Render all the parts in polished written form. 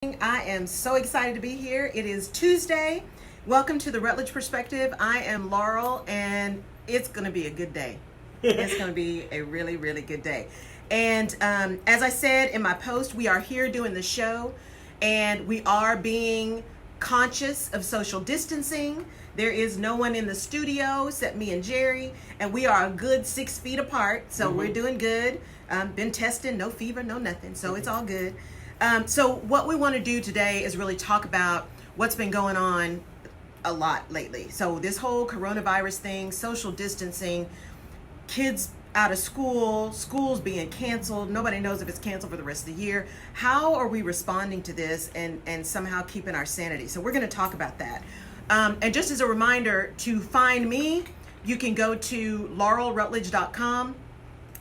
I am so excited to be here. It is Tuesday. Welcome to the Rutledge Perspective. I am Laurel, and it's going to be a good day. It's going to be a really, really good day. And as I said in my post, we are here doing the show, and we are being conscious of social distancing. There is no one in the studio except me and Jerry, and we are a good 6 feet apart, so we're doing good. Been testing, no fever, no nothing, so it's all good. So what we want to do today is really talk about what's been going on a lot lately. So this whole coronavirus thing, social distancing, kids out of school, schools being canceled. Nobody knows if it's canceled for the rest of the year. How are we responding to this and somehow keeping our sanity? So we're going to talk about that. And just as a reminder, to find me, you can go to laurelrutledge.com.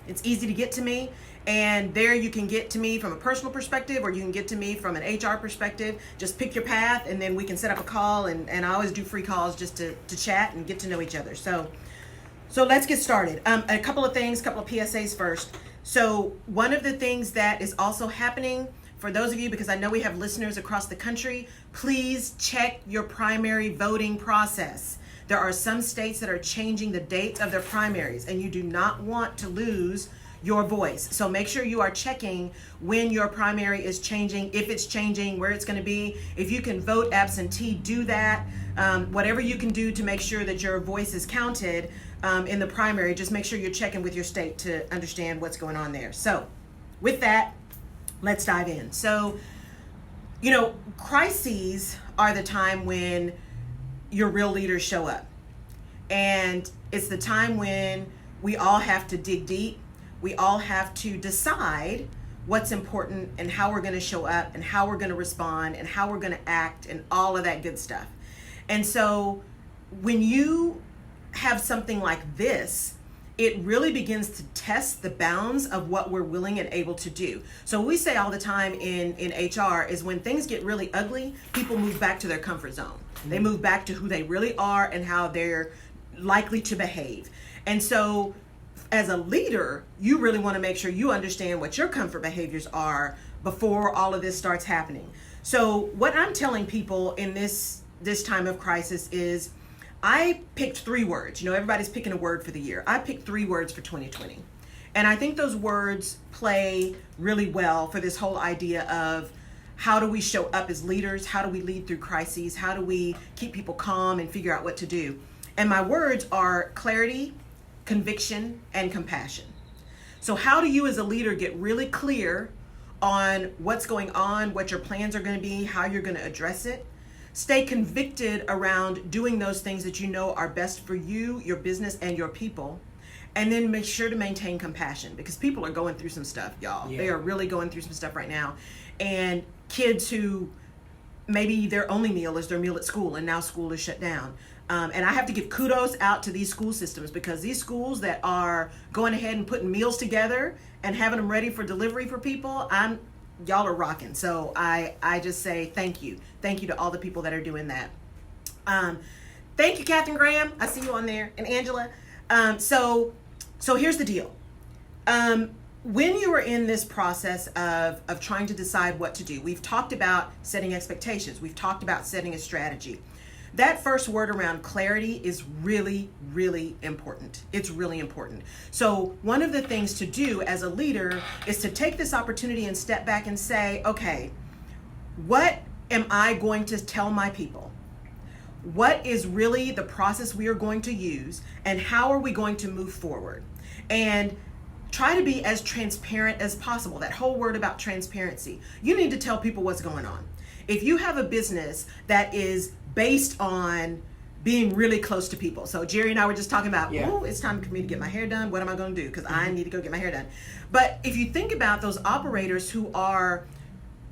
It's easy to get to me. And there you can get to me from a personal perspective, or you can get to me from an HR perspective. Just pick your path, and then we can set up a call. And I always do free calls just to chat and get to know each other. So let's get started. A couple of things, couple of PSAs first. So one of the things that is also happening for those of you, because I know we have listeners across the country, please check your primary voting process. There are some states that are changing the dates of their primaries, and you do not want to lose your voice. So make sure you are checking when your primary is changing, if it's changing, where it's going to be. If you can vote absentee, do that. Whatever you can do to make sure that your voice is counted in the primary, just make sure you're checking with your state to understand what's going on there. So with that, let's dive in. So, crises are the time when your real leaders show up. And it's the time when we all have to dig deep. We all have to decide what's important and how we're going to show up and how we're going to respond and how we're going to act and all of that good stuff. And so when you have something like this, it really begins to test the bounds of what we're willing and able to do. So we say all the time in HR is when things get really ugly, people move back to their comfort zone. They move back to who they really are and how they're likely to behave. And so as a leader, you really want to make sure you understand what your comfort behaviors are before all of this starts happening. So what I'm telling people in this time of crisis is I picked 3 words. Everybody's picking a word for the year. I picked 3 words for 2020. And I think those words play really well for this whole idea of how do we show up as leaders? How do we lead through crises? How do we keep people calm and figure out what to do? And my words are clarity, conviction, and compassion. So how do you as a leader get really clear on what's going on, what your plans are going to be, how you're going to address it? Stay convicted around doing those things that you know are best for you, your business, and your people. And then make sure to maintain compassion, because people are going through some stuff, y'all. Yeah. They are really going through some stuff right now. And kids who maybe their only meal is their meal at school, and now school is shut down. And I have to give kudos out to these school systems, because these schools that are going ahead and putting meals together and having them ready for delivery for people, y'all are rocking. So I just say thank you. Thank you to all the people that are doing that. Thank you, Catherine Graham. I see you on there. And Angela. So here's the deal. When you are in this process of trying to decide what to do, we've talked about setting expectations. We've talked about setting a strategy. That first word around clarity is really, really important. It's really important. So one of the things to do as a leader is to take this opportunity and step back and say, okay, what am I going to tell my people? What is really the process we are going to use, and how are we going to move forward? And try to be as transparent as possible. That whole word about transparency. You need to tell people what's going on. If you have a business that is based on being really close to people. So Jerry and I were just talking about, it's time for me to get my hair done. What am I going to do? Because I need to go get my hair done. But if you think about those operators who are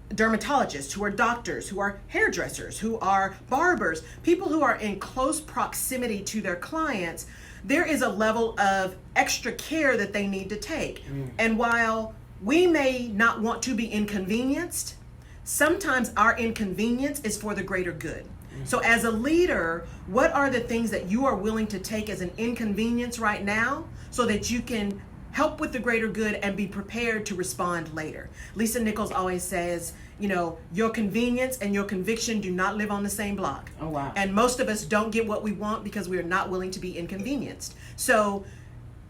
dermatologists, who are doctors, who are hairdressers, who are barbers, people who are in close proximity to their clients, there is a level of extra care that they need to take. And while we may not want to be inconvenienced, sometimes our inconvenience is for the greater good. So as a leader, what are the things that you are willing to take as an inconvenience right now so that you can help with the greater good and be prepared to respond later? Lisa Nichols always says, your convenience and your conviction do not live on the same block. Oh, wow. And most of us don't get what we want because we are not willing to be inconvenienced. So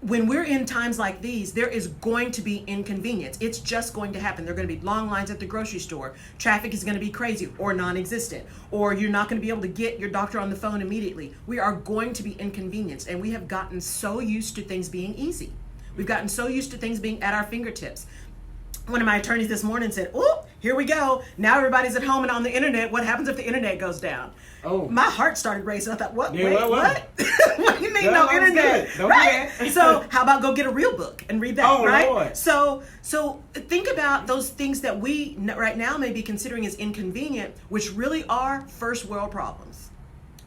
when we're in times like these, there is going to be inconvenience. It's just going to happen. There are going to be long lines at the grocery store. Traffic is going to be crazy or non-existent, or you're not going to be able to get your doctor on the phone immediately. We are going to be inconvenienced, and we have gotten so used to things being easy. We've gotten so used to things being at our fingertips. One of my attorneys this morning said, "Oh, here we go. Now everybody's at home and on the internet. What happens if the internet goes down?" Oh, my heart started racing. I thought, what? Yeah, Wait, what? What do you mean no internet? Don't Right? do that. So how about go get a real book and read that? Oh, right? Lord. So think about those things that we right now may be considering as inconvenient, which really are first world problems.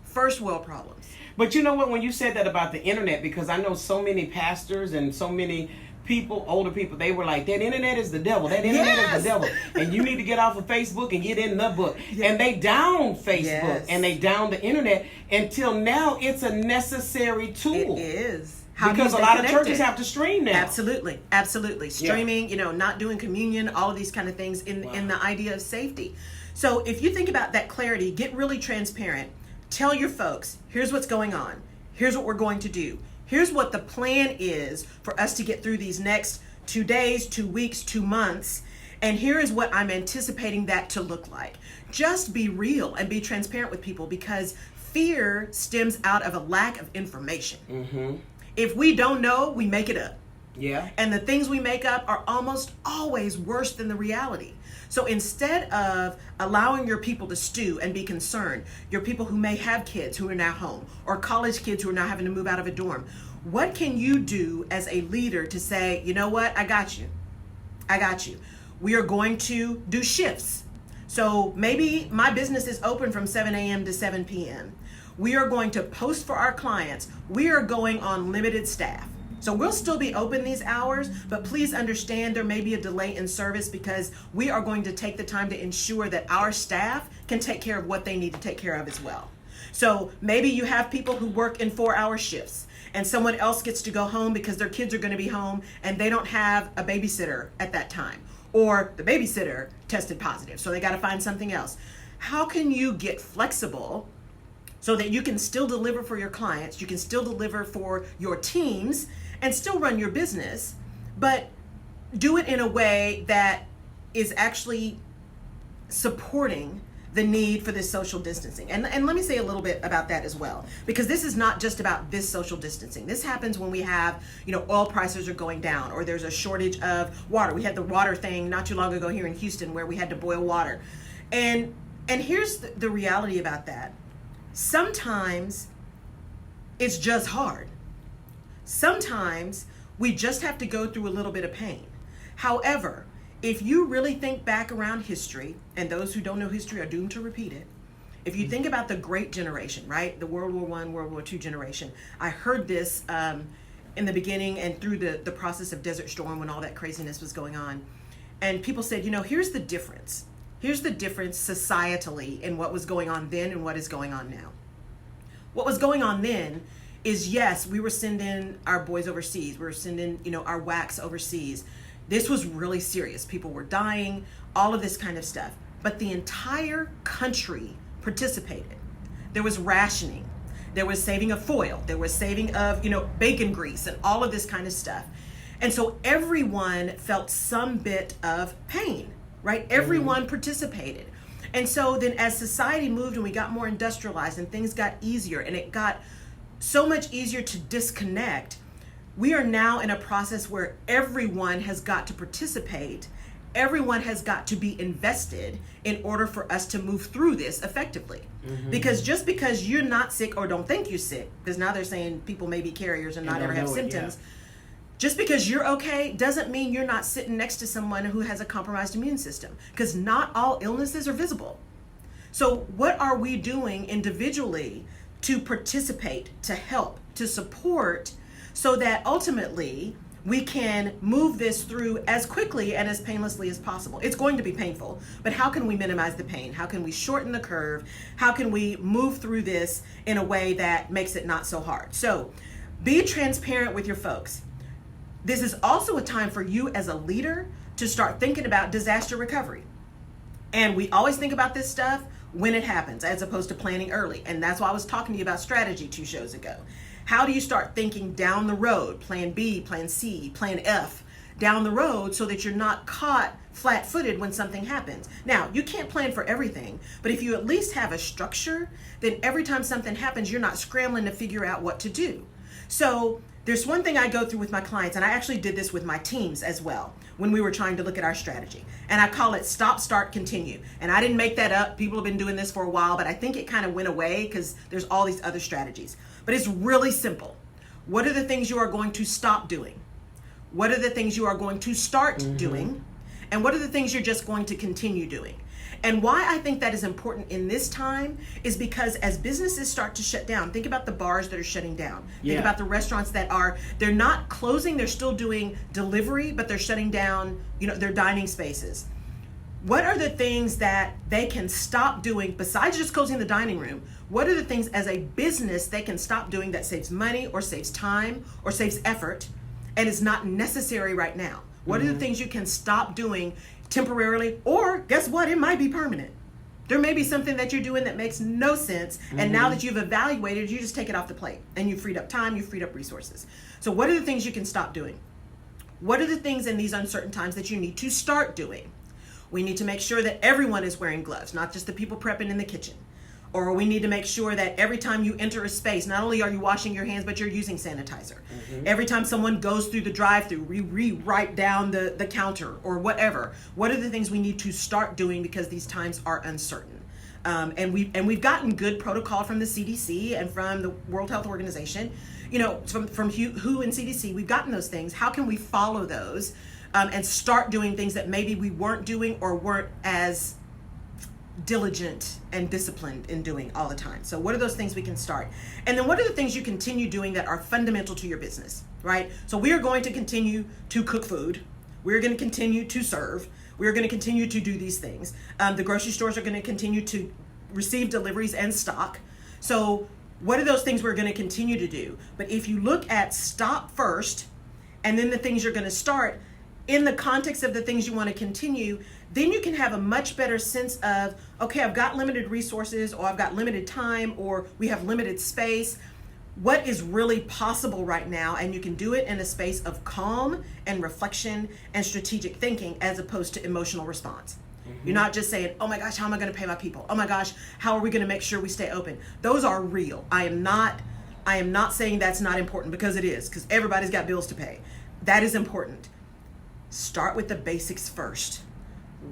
First world problems. But you know what? When you said that about the internet, because I know so many pastors and so many people, older people, they were like, that internet is the devil. That internet is the devil. And you need to get off of Facebook and get in the book. Yes. And they down Facebook Yes. and they down the internet until now it's a necessary tool. It is. Because a lot of churches have to stream now. Absolutely. Streaming, not doing communion, all of these kind of things in the idea of safety. So if you think about that clarity, get really transparent. Tell your folks, here's what's going on. Here's what we're going to do. Here's what the plan is for us to get through these next 2 days, 2 weeks, 2 months. And here is what I'm anticipating that to look like. Just be real and be transparent with people, because fear stems out of a lack of information. Mm-hmm. If we don't know, we make it up. Yeah. And the things we make up are almost always worse than the reality. So instead of allowing your people to stew and be concerned, your people who may have kids who are now home, or college kids who are now having to move out of a dorm, what can you do as a leader to say, you know what, I got you. We are going to do shifts. So maybe my business is open from 7 a.m. to 7 p.m. We are going to post for our clients. We are going on limited staff. So we'll still be open these hours, but please understand there may be a delay in service because we are going to take the time to ensure that our staff can take care of what they need to take care of as well. So maybe you have people who work in 4-hour shifts and someone else gets to go home because their kids are going to be home and they don't have a babysitter at that time, or the babysitter tested positive, so they got to find something else. How can you get flexible so that you can still deliver for your clients, you can still deliver for your teams, and still run your business, but do it in a way that is actually supporting the need for this social distancing? And let me say a little bit about that as well, because this is not just about this social distancing. This happens when we have, oil prices are going down, or there's a shortage of water. We had the water thing not too long ago here in Houston where we had to boil water. And here's the reality about that. Sometimes it's just hard. Sometimes we just have to go through a little bit of pain. However, if you really think back around history, and those who don't know history are doomed to repeat it, if you think about the great generation, right? The World War I, World War II generation. I heard this in the beginning and through the process of Desert Storm when all that craziness was going on. And people said, here's the difference. Here's the difference societally in what was going on then and what is going on now. What was going on then is, yes, we were sending our boys overseas. We were sending, our wax overseas. This was really serious. People were dying, all of this kind of stuff. But the entire country participated. There was rationing. There was saving of foil. There was saving of, bacon grease and all of this kind of stuff. And so everyone felt some bit of pain, right? Everyone participated. And so then as society moved and we got more industrialized and things got easier and it got so much easier to disconnect, we are now in a process where everyone has got to participate. Everyone has got to be invested in order for us to move through this effectively. Mm-hmm. Because just because you're not sick or don't think you're sick, because now they're saying people may be carriers and not ever have symptoms. Just because you're okay doesn't mean you're not sitting next to someone who has a compromised immune system, because not all illnesses are visible. So what are we doing individually to participate, to help, to support, so that ultimately we can move this through as quickly and as painlessly as possible? It's going to be painful, but how can we minimize the pain? How can we shorten the curve? How can we move through this in a way that makes it not so hard? So be transparent with your folks. This is also a time for you as a leader to start thinking about disaster recovery. And we always think about this stuff when it happens, as opposed to planning early. And that's why I was talking to you about strategy 2 shows ago. How do you start thinking down the road, plan B, plan C, plan F, down the road, so that you're not caught flat-footed when something happens? Now, you can't plan for everything, but if you at least have a structure, then every time something happens, you're not scrambling to figure out what to do. So there's one thing I go through with my clients, and I actually did this with my teams as well when we were trying to look at our strategy. And I call it stop, start, continue. And I didn't make that up. People have been doing this for a while, but I think it kind of went away because there's all these other strategies. But it's really simple. What are the things you are going to stop doing? What are the things you are going to start doing? And what are the things you're just going to continue doing? And why I think that is important in this time is because as businesses start to shut down, think about the bars that are shutting down. Think about the restaurants that they're not closing, they're still doing delivery, but they're shutting down, their dining spaces. What are the things that they can stop doing besides just closing the dining room? What are the things as a business they can stop doing that saves money or saves time or saves effort and is not necessary right now? What are the things you can stop doing temporarily, or guess what? It might be permanent. There may be something that you're doing that makes no sense, and now that you've evaluated, you just take it off the plate, and you freed up time, you freed up resources. So what are the things you can stop doing? What are the things in these uncertain times that you need to start doing? We need to make sure that everyone is wearing gloves, not just the people prepping in the kitchen. Or we need to make sure that every time you enter a space, not only are you washing your hands, but you're using sanitizer. Every time someone goes through the drive-through, we rewrite down the counter or whatever. What are the things we need to start doing because these times are uncertain? And we've gotten good protocol from the CDC and from the World Health Organization, from WHO and CDC. We've gotten those things. How can we follow those and start doing things that maybe we weren't doing or weren't as diligent and disciplined in doing all the time? So what are those things we can start? And then what are the things you continue doing that are fundamental to your business, right? So we are going to continue to cook food. We're going to continue to serve. We're going to continue to do these things. The grocery stores are going to continue to receive deliveries and stock. So what are those things we're going to continue to do? But if you look at stop first and then the things you're going to start in the context of the things you want to continue, then you can have a much better sense of, okay, I've got limited resources, or I've got limited time, or we have limited space. What is really possible right now? And you can do it in a space of calm and reflection and strategic thinking as opposed to emotional response. You're not just saying, oh my gosh, how am I going to pay my people? Oh my gosh, how are we going to make sure we stay open? Those are real. I am not saying that's not important, because it is, because everybody's got bills to pay. That is important. Start with the basics first.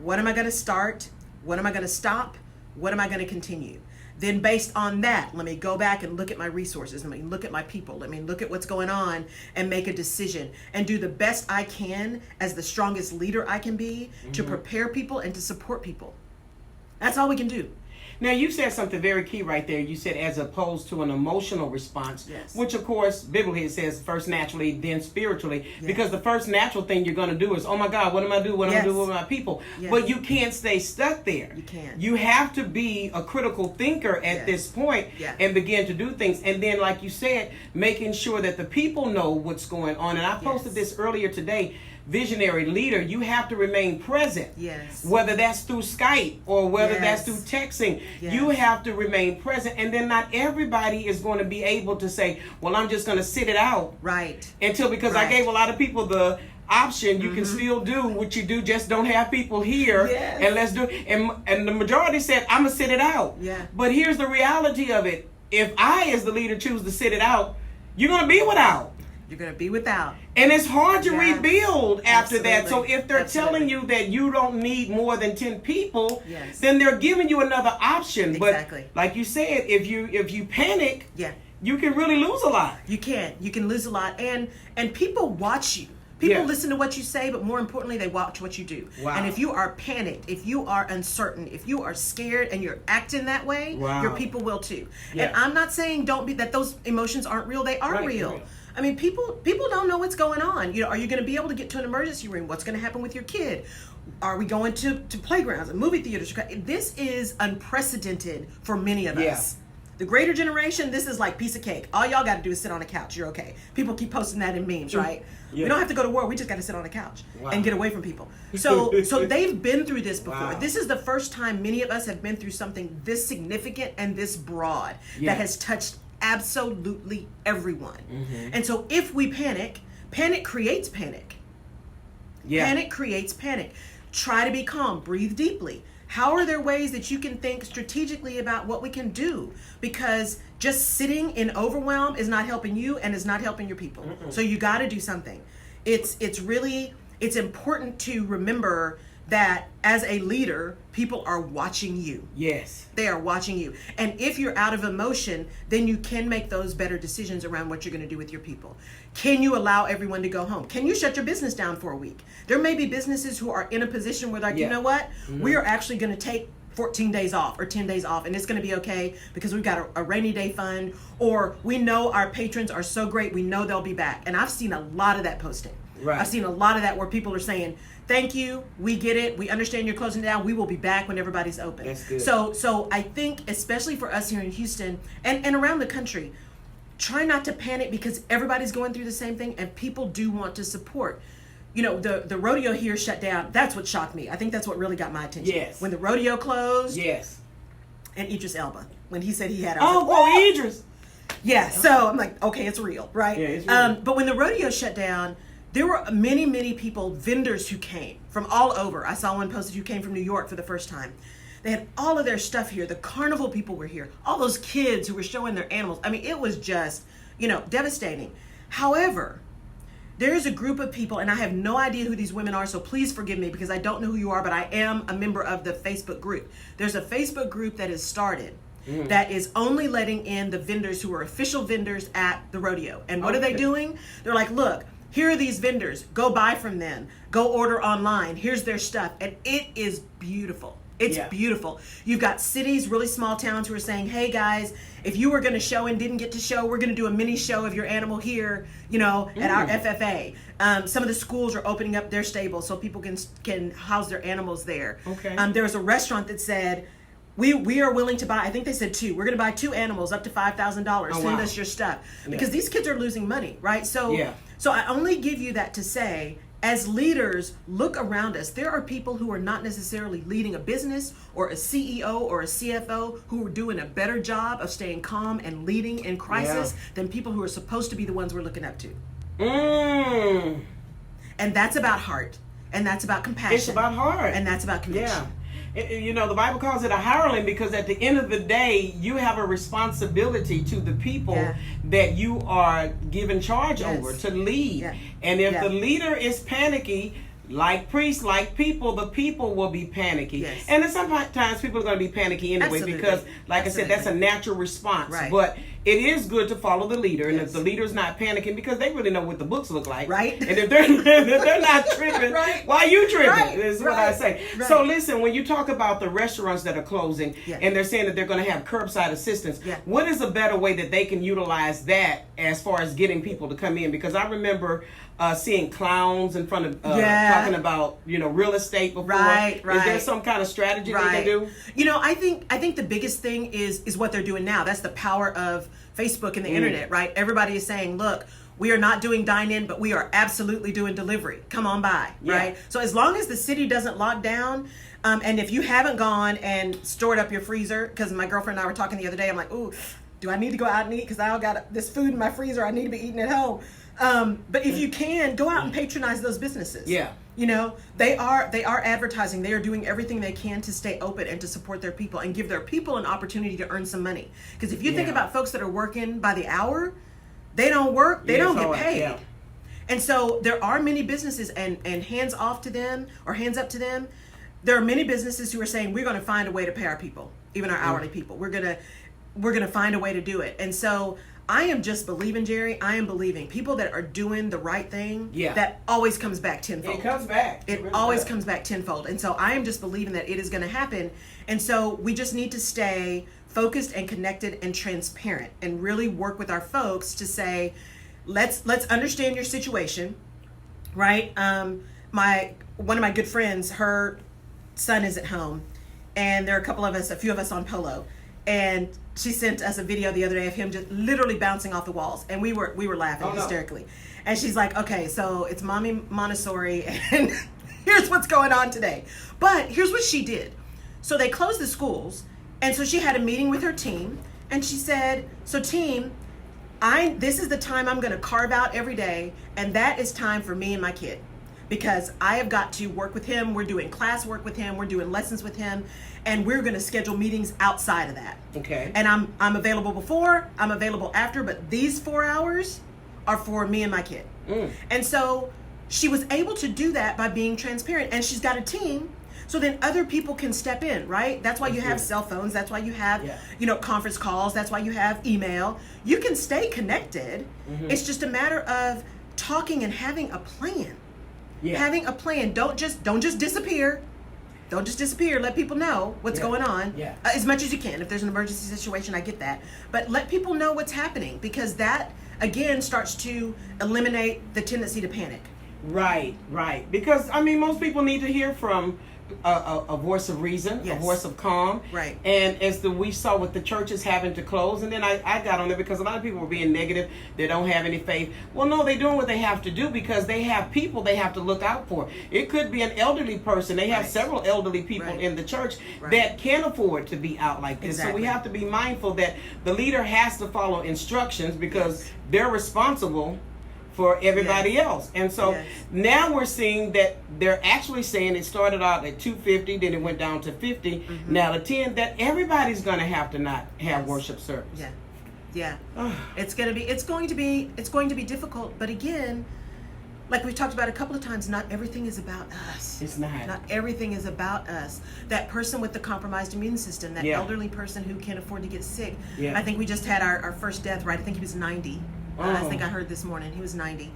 What am I going to start? What am I going to stop? What am I going to continue? Then based on that, let me go back and look at my resources. Let me look at my people. Let me look at what's going on and make a decision and do the best I can as the strongest leader I can be to prepare people and to support people. That's all we can do. Now, you said something very key right there. You said as opposed to an emotional response, Yes. which, of course, biblically it says first naturally, then spiritually. Yes. Because the first natural thing you're going to do is, oh, my God, what am I doing? What am I Yes. doing with my people? Yes. But you can't stay stuck there. You can't. You have to be a critical thinker at Yes. this point Yeah. and begin to do things. And then, like you said, making sure that the people know what's going on. And I posted Yes. this earlier today. Visionary leader, you have to remain present. Yes. Whether that's through Skype or whether Yes. that's through texting, Yes. you have to remain present. And then not everybody is going to be able to say, well, I'm just going to sit it out. Right. Because Right. I gave a lot of people the option, you can still do what you do, just don't have people here. Yes. And let's do and the majority said, I'm going to sit it out. Yeah. But here's the reality of it. If I, as the leader, choose to sit it out, you're going to be without. You're going to be without. And it's hard to Yeah. rebuild after that. So Absolutely. if they're Absolutely. telling you that you don't need more than 10 people, Yes. then they're giving you another option. Exactly. But like you said, if you panic, Yeah. you can really lose a lot. You can lose a lot, and people watch you. People Yeah. listen to what you say, but more importantly, they watch what you do. Wow. And if you are panicked, if you are uncertain, if you are scared and you're acting that way, Wow. your people will too. Yeah. And I'm not saying that those emotions aren't real. They are Right, real. real. I mean, people don't know what's going on. Are you going to be able to get to an emergency room? What's going to happen with your kid? Are we going to playgrounds and movie theaters? This is unprecedented for many of Yeah. us. The greater generation, this is like piece of cake. All y'all got to do is sit on a couch. You're okay. People keep posting that in memes, right? Yeah. We don't have to go to war. We just got to sit on a couch and get away from people. So they've been through this before. Wow. This is the first time many of us have been through something this significant and this broad that has touched absolutely everyone. Mm-hmm. And so if we panic creates panic. Yeah. Panic creates panic. Try to be calm. Breathe deeply. How are there ways that you can think strategically about what we can do? Because just sitting in overwhelm is not helping you and is not helping your people. Mm-mm. So you got to do something. It's important to remember that as a leader, people are watching you. Yes. They are watching you. And if you're out of emotion, then you can make those better decisions around what you're going to do with your people. Can you allow everyone to go home? Can you shut your business down for a week? There may be businesses who are in a position where you know what? Mm-hmm. We are actually going to take 14 days off or 10 days off, and it's going to be okay because we've got a rainy day fund, or we know our patrons are so great, we know they'll be back. And I've seen a lot of that posting. Right. I've seen a lot of that where people are saying, thank you, we get it, we understand you're closing down, we will be back when everybody's open. That's good. So I think, especially for us here in Houston and around the country, try not to panic because everybody's going through the same thing and people do want to support. You know, the rodeo here shut down. That's what shocked me. I think that's what really got my attention. Yes. When the rodeo closed. Yes. And Idris Elba, when he said he had Idris. Yeah, so I'm like, okay, it's real, right? Yeah, it's real. But when the rodeo shut down, there were many, many people, vendors who came from all over. I saw one posted who came from New York for the first time. They had all of their stuff here. The carnival people were here. All those kids who were showing their animals. I mean, it was just, devastating. However, there's a group of people, and I have no idea who these women are, so please forgive me because I don't know who you are, but I am a member of the Facebook group. There's a Facebook group that has started that is only letting in the vendors who are official vendors at the rodeo. And what are they doing? They're like, look, here are these vendors. Go buy from them. Go order online. Here's their stuff. And it is beautiful. It's beautiful. You've got cities, really small towns who are saying, hey guys, if you were going to show and didn't get to show, we're going to do a mini show of your animal here, at our FFA. Some of the schools are opening up their stables so people can house their animals there. Okay. There was a restaurant that said, we are willing to buy, I think they said 2. We're going to buy 2 animals up to $5,000. Send us your stuff. Because these kids are losing money, right? So I only give you that to say, as leaders, look around us. There are people who are not necessarily leading a business or a CEO or a CFO who are doing a better job of staying calm and leading in crisis than people who are supposed to be the ones we're looking up to. And that's about heart. And that's about compassion. It's about heart. And that's about conviction. Yeah. The Bible calls it a hireling because at the end of the day, you have a responsibility to the people that you are given charge over to lead. Yeah. And if the leader is panicky, like priests, like people, the people will be panicky. Yes. And then sometimes people are going to be panicky anyway because, like I said, that's a natural response. Right. But it is good to follow the leader. And if the leader's not panicking, because they really know what the books look like. Right. And if they're not tripping, why are you tripping? Is what I say. Right. So listen, when you talk about the restaurants that are closing and they're saying that they're going to have curbside assistance, what is a better way that they can utilize that as far as getting people to come in? Because I remember seeing clowns in front of talking about real estate before. Right. Is there some kind of strategy they can do? I think the biggest thing is what they're doing now. That's the power of Facebook and the internet, right? Everybody is saying, look, we are not doing dine-in, but we are absolutely doing delivery. Come on by, right? So as long as the city doesn't lock down, and if you haven't gone and stored up your freezer, because my girlfriend and I were talking the other day, I'm like, ooh, do I need to go out and eat? Because I got this food in my freezer I need to be eating at home. But if you can, go out and patronize those businesses. Yeah. They are advertising. They are doing everything they can to stay open and to support their people and give their people an opportunity to earn some money. Because if you think about folks that are working by the hour, they don't work, they don't get paid. Yeah. And so there are many businesses and hands off to them or hands up to them. There are many businesses who are saying we're going to find a way to pay our people, even our hourly people. We're going to find a way to do it. And so I am just believing, Jerry. I am believing people that are doing the right thing. Yeah. That always comes back tenfold. It comes back. It really always comes back tenfold. And so I am just believing that it is going to happen. And so we just need to stay focused and connected and transparent and really work with our folks to say, let's understand your situation, right? One of my good friends, her son is at home, and there are a few of us on Polo. And she sent us a video the other day of him just literally bouncing off the walls, and we were laughing hysterically. And she's like, okay, so it's Mommy Montessori, and here's what's going on today. But here's what she did. So they closed the schools, and so she had a meeting with her team, and she said, so team, this is the time I'm going to carve out every day, and that is time for me and my kid. Because I have got to work with him. We're doing class work with him. We're doing lessons with him. And we're going to schedule meetings outside of that. Okay. And I'm available before, I'm available after, but these 4 hours are for me and my kid. And so she was able to do that by being transparent. And she's got a team, so then other people can step in, right? That's why you have cell phones. That's why you have, conference calls. That's why you have email. You can stay connected. It's just a matter of talking and having a plan. Having a plan. Don't just disappear. Don't just disappear. Let people know what's going on as much as you can. If there's an emergency situation, I get that. But let people know what's happening, because that, again, starts to eliminate the tendency to panic. Right. Because, most people need to hear from a voice of reason, a voice of calm. Right. And as we saw with the churches having to close, and then I got on there because a lot of people were being negative. They don't have any faith. Well, no, they're doing what they have to do because they have people they have to look out for. It could be an elderly person. They have several elderly people in the church that can't afford to be out like this. So we have to be mindful that the leader has to follow instructions because they're responsible for everybody else. And so now we're seeing that they're actually saying it started out at 250, then it went down to 50, now to 10, that everybody's going to have to not have worship service. It's going to be difficult, but again, like we've talked about a couple of times, not everything is about us. It's not. Not everything is about us. That person with the compromised immune system, that elderly person who can't afford to get sick. I think we just had our first death, right? I think he was 90. I think I heard this morning he was 90.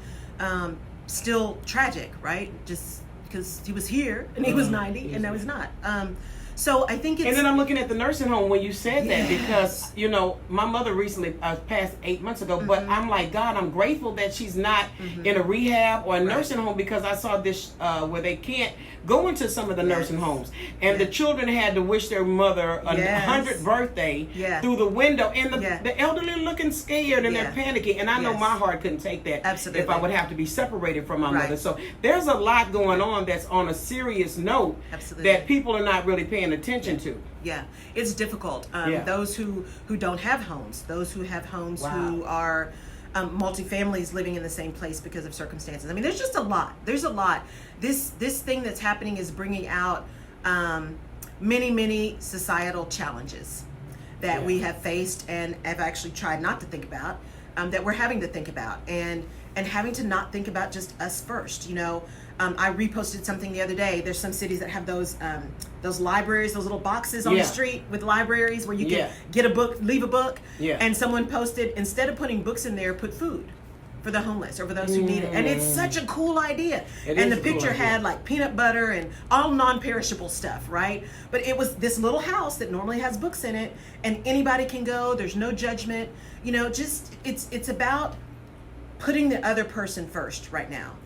Still tragic, right? Just because he was here and he was 90 and now he's not. So I think it's... And then I'm looking at the nursing home when you said that, because, my mother recently passed 8 months ago, but I'm like, God, I'm grateful that she's not in a rehab or a nursing home, because I saw this where they can't go into some of the nursing homes. And the children had to wish their mother a 100th birthday through the window. And the elderly looking scared and they're panicking. And I know my heart couldn't take that if I would have to be separated from my mother. So there's a lot going on that's on a serious note that people are not really paying attention to. It's difficult. Those who don't have homes, those who have homes who are multi-families living in the same place because of circumstances. There's just a lot. There's a lot. This thing that's happening is bringing out many societal challenges that we have faced and have actually tried not to think about, that we're having to think about, and having to not think about just us first. I reposted something the other day. There's some cities that have those libraries, those little boxes on the street with libraries where you can get a book, leave a book. And someone posted, instead of putting books in there, put food for the homeless or for those who need it. And it's such a cool idea. And the picture had like peanut butter and all non-perishable stuff, right? But it was this little house that normally has books in it, and anybody can go. There's no judgment. Just it's about putting the other person first right now.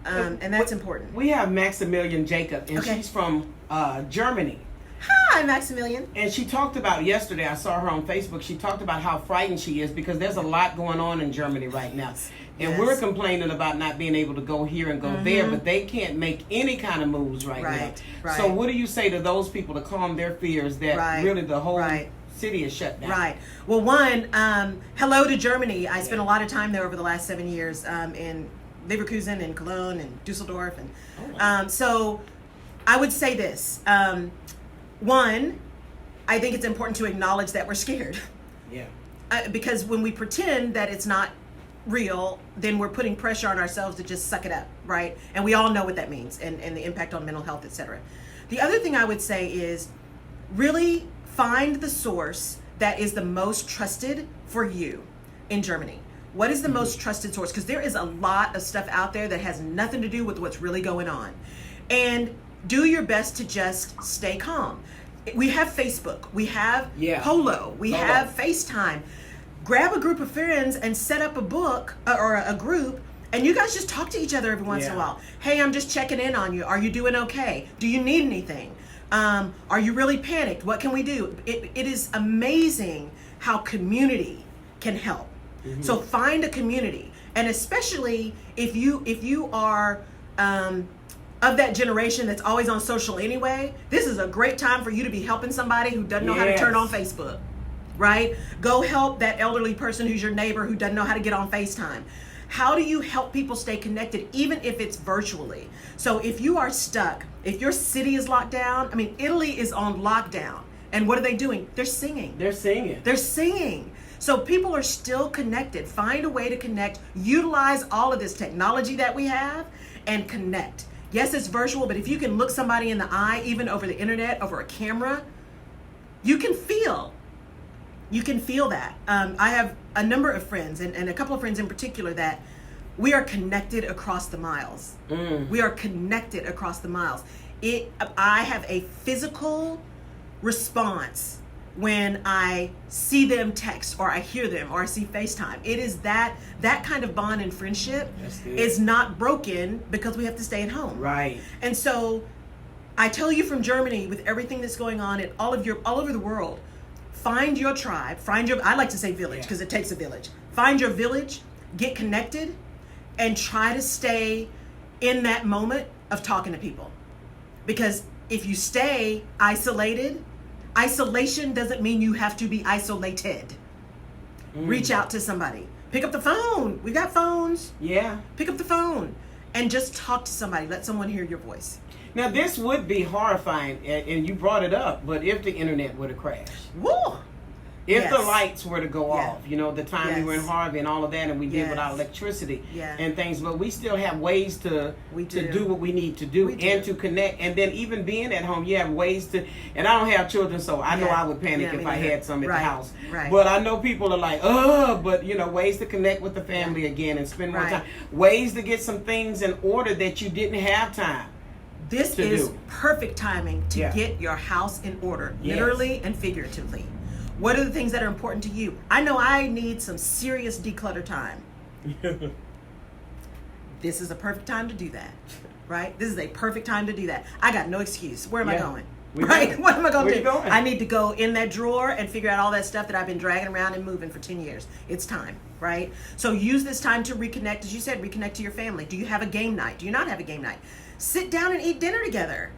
And that's important. We have Maximilian Jacob, and she's from Germany. Hi, Maximilian. And she talked about yesterday, I saw her on Facebook, she talked about how frightened she is because there's a lot going on in Germany right now. And we're complaining about not being able to go here and go there, but they can't make any kind of moves right now. So what do you say to those people to calm their fears that really the whole city is shut down? Well, one, hello to Germany. I spent a lot of time there over the last 7 years in Leverkusen and Cologne and Dusseldorf. And so I would say this. One, I think it's important to acknowledge that we're scared. Because when we pretend that it's not real, then we're putting pressure on ourselves to just suck it up, right? And we all know what that means, and the impact on mental health, etc. The other thing I would say is really find the source that is the most trusted for you in Germany. What is the most trusted source? Because there is a lot of stuff out there that has nothing to do with what's really going on. And do your best to just stay calm. We have Facebook, we have Polo, we have FaceTime. Grab a group of friends and set up a book or a group, and you guys just talk to each other every once in a while. Hey, I'm just checking in on you. Are you doing okay? Do you need anything? Are you really panicked? What can we do? It is amazing how community can help. Mm-hmm. So find a community, and especially if you are of that generation that's always on social anyway, this is a great time for you to be helping somebody who doesn't know how to turn on Facebook, right? Go help that elderly person who's your neighbor who doesn't know how to get on FaceTime. How do you help people stay connected, even if it's virtually? So if you are stuck, if your city is locked down, I mean, Italy is on lockdown. And what are they doing? They're singing. They're singing. They're singing. So people are still connected. Find a way to connect. Utilize all of this technology that we have and connect. Yes, it's virtual, but if you can look somebody in the eye, even over the internet, over a camera, you can feel that. I have a number of friends, and a couple of friends in particular, that we are connected across the miles. We are connected across the miles. I have a physical response when I see them text, or I hear them, or I see FaceTime. It is that kind of bond and friendship is not broken because we have to stay at home. Right. And so I tell you, from Germany, with everything that's going on and all over the world, find your tribe, I like to say village because it takes a village. Find your village, get connected, and try to stay in that moment of talking to people. Because if you stay isolated, isolation doesn't mean you have to be isolated. Reach out to somebody. Pick up the phone. We got phones. Yeah. Pick up the phone and just talk to somebody. Let someone hear your voice. Now, this would be horrifying, and you brought it up, but if the internet were to crash. Woo! If the lights were to go off, the time we were in Harvey and all of that, and we did without electricity and things, but we still have ways to do what we need to do and to connect. And then even being at home, you have ways to, and I don't have children, so I know I would panic if I had some at the house. Right. But I know people are like, but ways to connect with the family again and spend more time. Ways to get some things in order that you didn't have time. This is perfect timing to get your house in order, literally and figuratively. What are the things that are important to you? I know I need some serious declutter time. This is a perfect time to do that, right? This is a perfect time to do that. I got no excuse. Where am I going? Right? What am I going to do? I need to go in that drawer and figure out all that stuff that I've been dragging around and moving for 10 years. It's time, right? So use this time to reconnect. As you said, reconnect to your family. Do you have a game night? Do you not have a game night? Sit down and eat dinner together.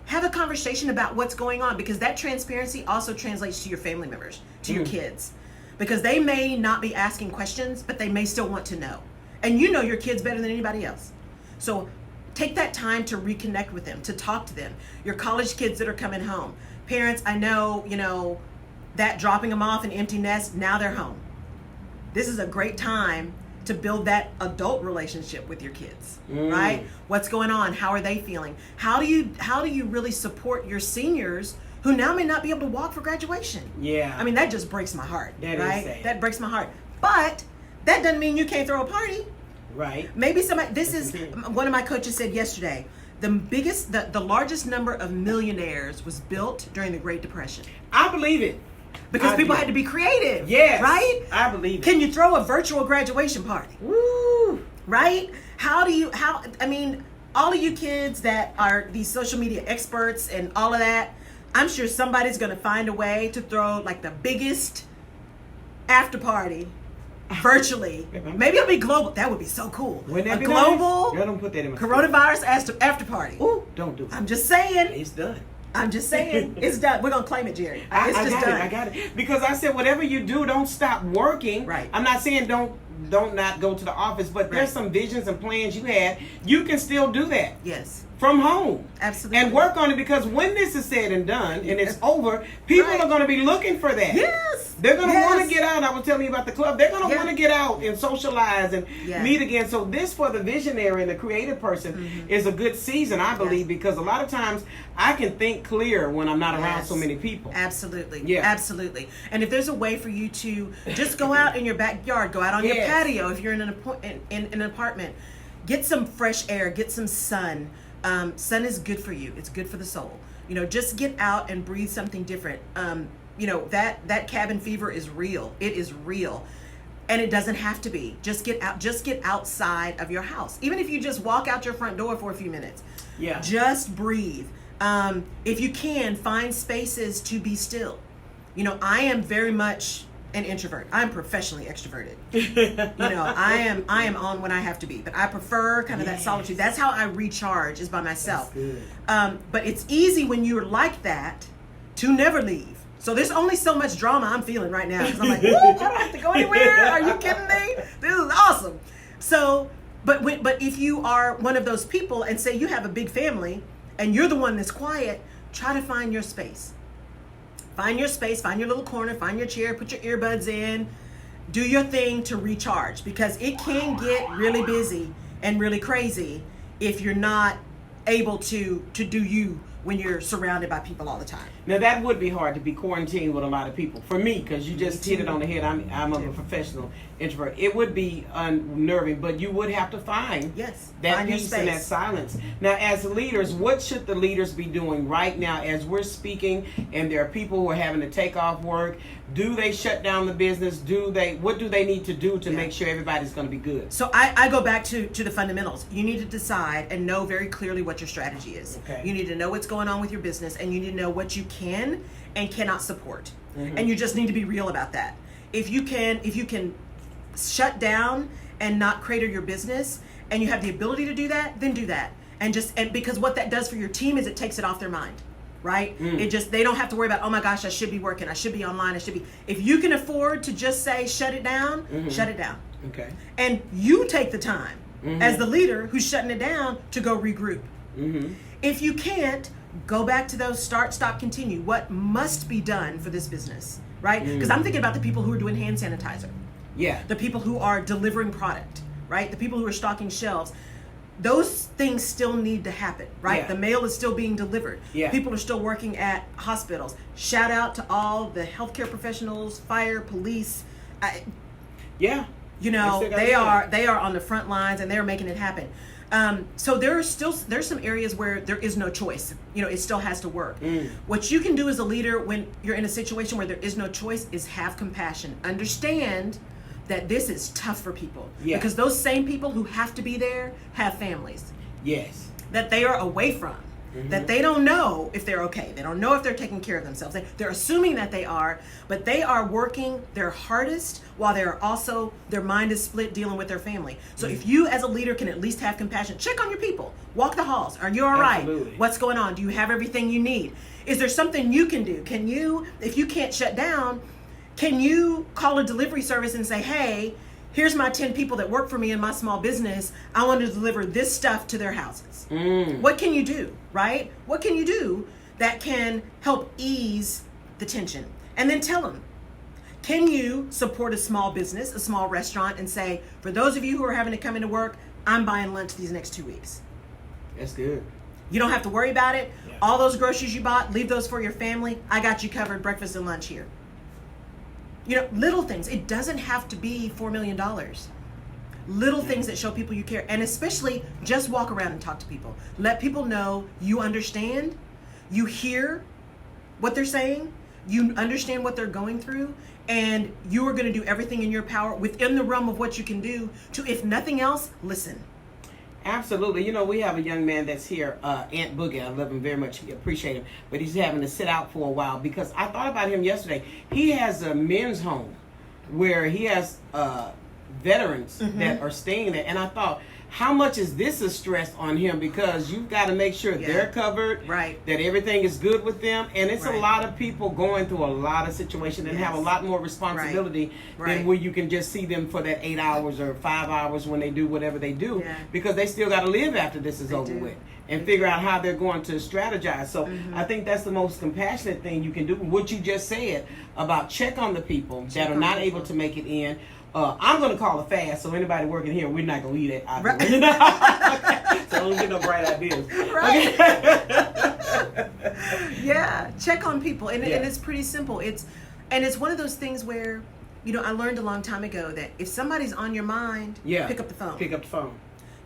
Have a conversation about what's going on, because that transparency also translates to your family members, to your kids, because they may not be asking questions, but they may still want to know. And you know your kids better than anybody else. So take that time to reconnect with them, to talk to them. Your college kids that are coming home. Parents, I know, that dropping them off an empty nest, now they're home. This is a great time to build that adult relationship with your kids, right? What's going on? How are they feeling? How do you really support your seniors who now may not be able to walk for graduation? Yeah. I mean, that just breaks my heart, right? Is sad. That breaks my heart. But that doesn't mean you can't throw a party. Right. Maybe one of my coaches said yesterday, the largest number of millionaires was built during the Great Depression. I believe it. Because people had to be creative. Yes. Right? I believe it. Can you throw a virtual graduation party? Woo! Right? All of you kids that are these social media experts and all of that, I'm sure somebody's going to find a way to throw like the biggest after party virtually. Maybe it'll be global. That would be so cool. Wouldn't that be global nice? Don't put that in my coronavirus after party. Ooh, don't do it. I'm just saying. It's done. I'm just saying, it's done. We're going to claim it, Jerry. It's just done. I got it. Because I said, whatever you do, don't stop working. Right. I'm not saying don't not go to the office, but there's some visions and plans you had. You can still do that. Yes. From home. Absolutely. And work on it, because when this is said and done and it's over, people are going to be looking for that. Yes. They're going to want to get out. I was telling you about the club. They're going to want to get out and socialize and meet again. So this, for the visionary and the creative person, is a good season, I believe, because a lot of times I can think clear when I'm not around so many people. Absolutely. Yeah. Absolutely. And if there's a way for you to just go out in your backyard, go out on your patio, if you're in an apartment, get some fresh air, get some sun. Sun is good for you. It's good for the soul. Just get out and breathe something different. That cabin fever is real. It is real. And it doesn't have to be. Just get out. Just get outside of your house. Even if you just walk out your front door for a few minutes. Yeah. Just breathe. If you can, find spaces to be still. You know, I am very much an introvert. I'm professionally extroverted. I am on when I have to be, but I prefer kind of that solitude. That's how I recharge, is by myself. But it's easy when you're like that to never leave. So there's only so much drama I'm feeling right now, because I'm like, woo, I don't have to go anywhere. Are you kidding me? This is awesome. So, but if you are one of those people, and say you have a big family and you're the one that's quiet, try to find your space. Find your space, find your little corner, find your chair, put your earbuds in, do your thing to recharge, because it can get really busy and really crazy if you're not able to do you when you're surrounded by people all the time. Now that would be hard to be quarantined with a lot of people. For me, because you just hit it on the head. I'm a professional introvert. It would be unnerving, but you would have to find that peace and that silence. Now, as leaders, what should the leaders be doing right now as we're speaking, and there are people who are having to take off work? Do they shut down the business? What do they need to do to make sure everybody's going to be good? So I go back to the fundamentals. You need to decide and know very clearly what your strategy is. Okay. You need to know what's going on with your business, and you need to know what you can and cannot support. And you just need to be real about that. If you can shut down and not crater your business, and you have the ability to do that, then do that. And because what that does for your team is it takes it off their mind. Right? They don't have to worry about, oh my gosh, I should be working, I should be online, if you can afford to just say shut it down, shut it down. Okay. And you take the time as the leader who's shutting it down to go regroup. If you can't, go back to those start, stop, continue. What must be done for this business, right? Because I'm thinking about the people who are doing hand sanitizer. Yeah. The people who are delivering product, right? The people who are stocking shelves. Those things still need to happen, right? Yeah. The mail is still being delivered. Yeah. People are still working at hospitals. Shout out to all the healthcare professionals, fire, police. Yeah. They are on the front lines, and they're making it happen. So there's some areas where there is no choice. It still has to work. What you can do as a leader when you're in a situation where there is no choice is have compassion. Understand that this is tough for people. Because those same people who have to be there have families. Yes. That they are away from. That they don't know if they're okay. They don't know if they're taking care of themselves. They're assuming that they are, but they are working their hardest while their mind is split dealing with their family. So if you as a leader can at least have compassion, check on your people. Walk the halls. Are you all right? Absolutely. What's going on? Do you have everything you need? Is there something you can do? Can you, if you can't shut down, can you call a delivery service and say, hey, here's my 10 people that work for me in my small business. I want to deliver this stuff to their houses. What can you do, right? What can you do that can help ease the tension? And then tell them, can you support a small business, a small restaurant, and say, for those of you who are having to come into work, I'm buying lunch these next 2 weeks. That's good. You don't have to worry about it. Yeah. All those groceries you bought, leave those for your family. I got you covered, breakfast and lunch here. Little things. It doesn't have to be $4 million. Little things that show people you care. And especially just walk around and talk to people. Let people know you understand. You hear what they're saying. You understand what they're going through. And you are going to do everything in your power within the realm of what you can do to, if nothing else, listen. Absolutely. We have a young man that's here, Aunt Boogie. I love him very much. Appreciate him. But he's having to sit out for a while because I thought about him yesterday. He has a men's home where he has veterans that are staying there. And I thought, how much is this a stress on him? Because you've got to make sure they're covered, right? That everything is good with them. And it's a lot of people going through a lot of situations and have a lot more responsibility than where you can just see them for that 8 hours or 5 hours when they do whatever they do, because they still got to live after this is over with and figure out how they're going to strategize. So I think that's the most compassionate thing you can do. What you just said about check on the people that are not able to make it in. I'm going to call a fast, so anybody working here, we're not going to eat it. Right. So don't get no bright ideas. Right. Yeah, check on people. And it's pretty simple. It's one of those things where, I learned a long time ago that if somebody's on your mind, pick up the phone. Pick up the phone.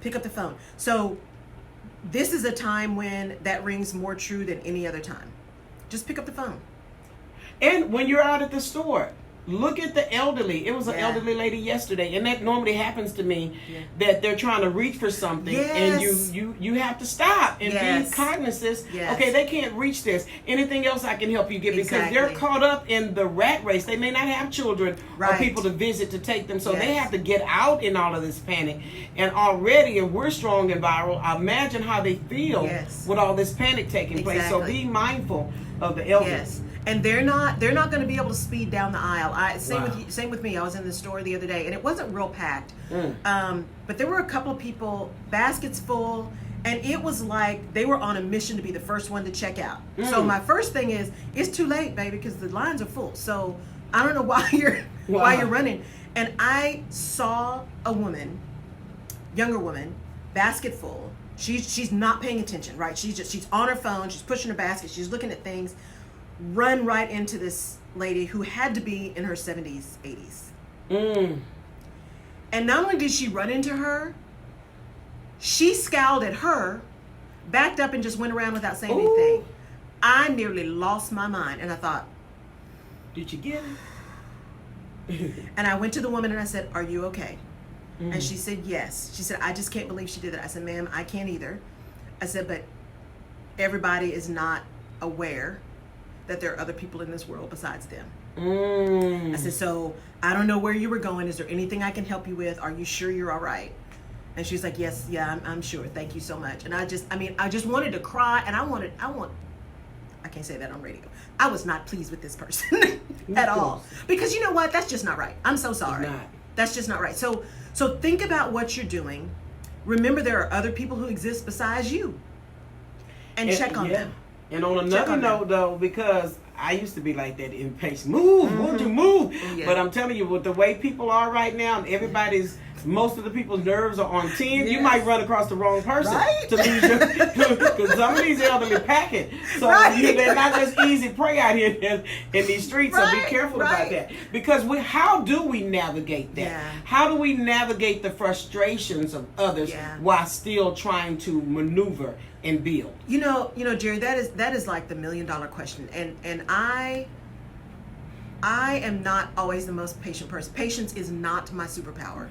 Pick up the phone. So this is a time when that rings more true than any other time. Just pick up the phone. And when you're out at the store, Look at the elderly. It was an elderly lady yesterday, and that normally happens to me, that they're trying to reach for something, and you have to stop and be cognizant. Okay, they can't reach this. Anything else I can help you get? Because they're caught up in the rat race. They may not have children or people to visit to take them, so they have to get out in all of this panic. And already, if we're strong and viral, imagine how they feel with all this panic taking place. So be mindful of the elderly. And they're not going to be able to speed down the aisle. Same with me. I was in the store the other day, and it wasn't real packed, but there were a couple of people, baskets full, and it was like they were on a mission to be the first one to check out. So my first thing is, it's too late, baby, because the lines are full. So I don't know why you're running. And I saw a woman, younger woman, basket full. She's not paying attention, right? She's on her phone. She's pushing her basket. She's looking at things. Run right into this lady who had to be in her 70s, 80s. And not only did she run into her, she scowled at her, backed up, and just went around without saying anything. I nearly lost my mind, and I thought, did you get it? And I went to the woman and I said, are you okay? And she said, yes. She said, I just can't believe she did that. I said, ma'am, I can't either. I said, but everybody is not aware that there are other people in this world besides them. I said, so I don't know where you were going. Is there anything I can help you with? Are you sure you're all right? And she's like, yes, I'm sure. Thank you so much. And I just wanted to cry, and I can't say that on radio. I was not pleased with this person at all. Because you know what? That's just not right. I'm so sorry. That's just not right. So think about what you're doing. Remember, there are other people who exist besides you. And check on them. And on another note, though, because I used to be like that, impatient. Move, won't you move? But I'm telling you, with the way people are right now, most of the people's nerves are on 10. You might run across the wrong person to lose your, because some of these elderly packing. So they're not just easy prey out here in these streets. So be careful about that. Because how do we navigate that? How do we navigate the frustrations of others while still trying to maneuver and build? You know, Jerry, that is like the $1 million question. And I am not always the most patient person. Patience is not my superpower.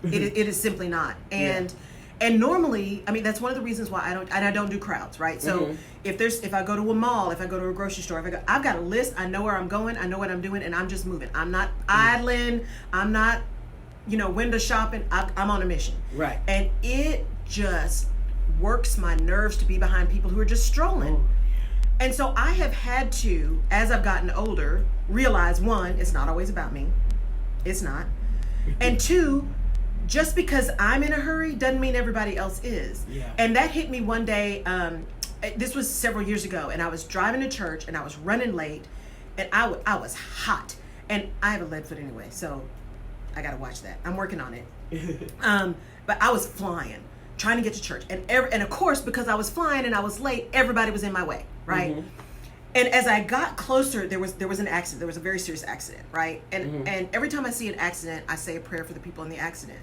It is simply not. And normally, I mean, that's one of the reasons why I don't do crowds, right? So if I go to a mall, if I go to a grocery store, I've got a list. I know where I'm going. I know what I'm doing, and I'm just moving. I'm not idling. I'm not, window shopping. I'm on a mission. Right. And it just works my nerves to be behind people who are just strolling. And so I have had to, as I've gotten older, realize, one, it's not always about me. It's not. And two, just because I'm in a hurry doesn't mean everybody else is. And that hit me one day. This was several years ago, and I was driving to church, and I was running late, and I was hot. And I have a lead foot anyway, so I got to watch that. I'm working on it. But I was flying, trying to get to church. And of course, because I was flying and I was late, everybody was in my way, right? And as I got closer, there was an accident. There was a very serious accident, right? And every time I see an accident, I say a prayer for the people in the accident.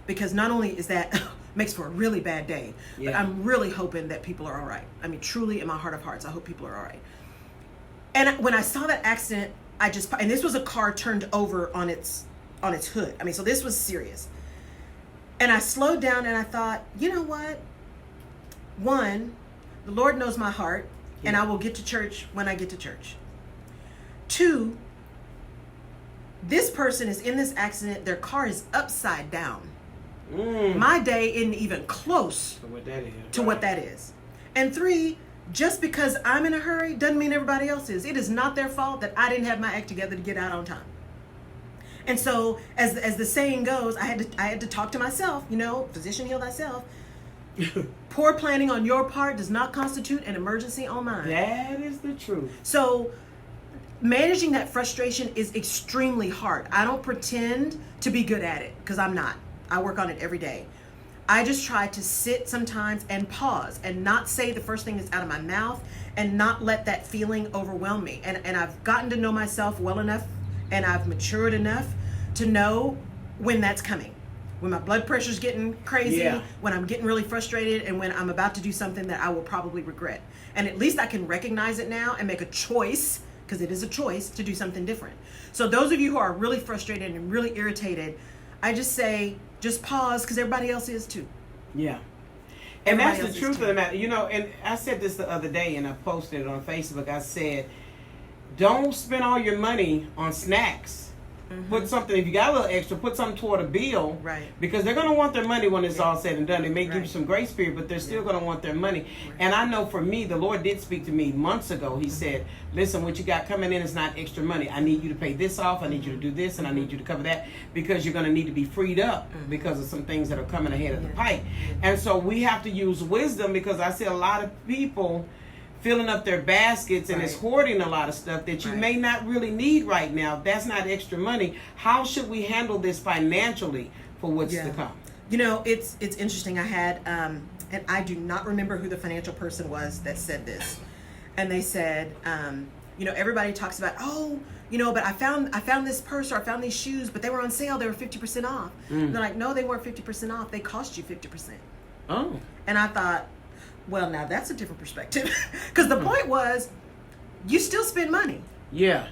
Because not only is that makes for a really bad day, but I'm really hoping that people are all right. I mean, truly, in my heart of hearts, I hope people are all right. And when I saw that accident, and this was a car turned over on its hood. I mean, so this was serious. And I slowed down and I thought, you know what? One, the Lord knows my heart, and I will get to church when I get to church. Two, this person is in this accident. Their car is upside down. My day isn't even close to what that is. And three, just because I'm in a hurry doesn't mean everybody else is. It is not their fault that I didn't have my act together to get out on time. And so, as the saying goes, I had to talk to myself. Physician, heal thyself. Poor planning on your part does not constitute an emergency on mine. That is the truth. So, managing that frustration is extremely hard. I don't pretend to be good at it, because I'm not. I work on it every day. I just try to sit sometimes and pause and not say the first thing that's out of my mouth and not let that feeling overwhelm me. And I've gotten to know myself well enough, and I've matured enough to know when that's coming. When my blood pressure's getting crazy, when I'm getting really frustrated, and when I'm about to do something that I will probably regret. And at least I can recognize it now and make a choice because it is a choice to do something different. So those of you who are really frustrated and really irritated, I just say, just pause, because everybody else is too. Yeah. And that's the truth of the matter. You know, and I said this the other day, and I posted it on Facebook. I said, don't spend all your money on snacks. Put something, if you got a little extra, put something toward a bill. Right. Because they're going to want their money when it's all said and done. They may give you some grace period, but they're still going to want their money. Right. And I know for me, the Lord did speak to me months ago. He said, listen, what you got coming in is not extra money. I need you to pay this off. I need you to do this, and I need you to cover that, because you're going to need to be freed up because of some things that are coming ahead of the pipe. And so we have to use wisdom, because I see a lot of people filling up their baskets and is hoarding a lot of stuff that you may not really need right now. That's not extra money. How should we handle this financially for what's to come? You know, it's interesting. I had, and I do not remember who the financial person was that said this. And they said, you know, everybody talks about, oh, you know, but I found this purse, or I found these shoes, but they were on sale. They were 50% off. And they're like, no, they weren't 50% off. They cost you 50%. Oh. And I thought, well, now that's a different perspective. Because the point was, you still spend money. Yeah.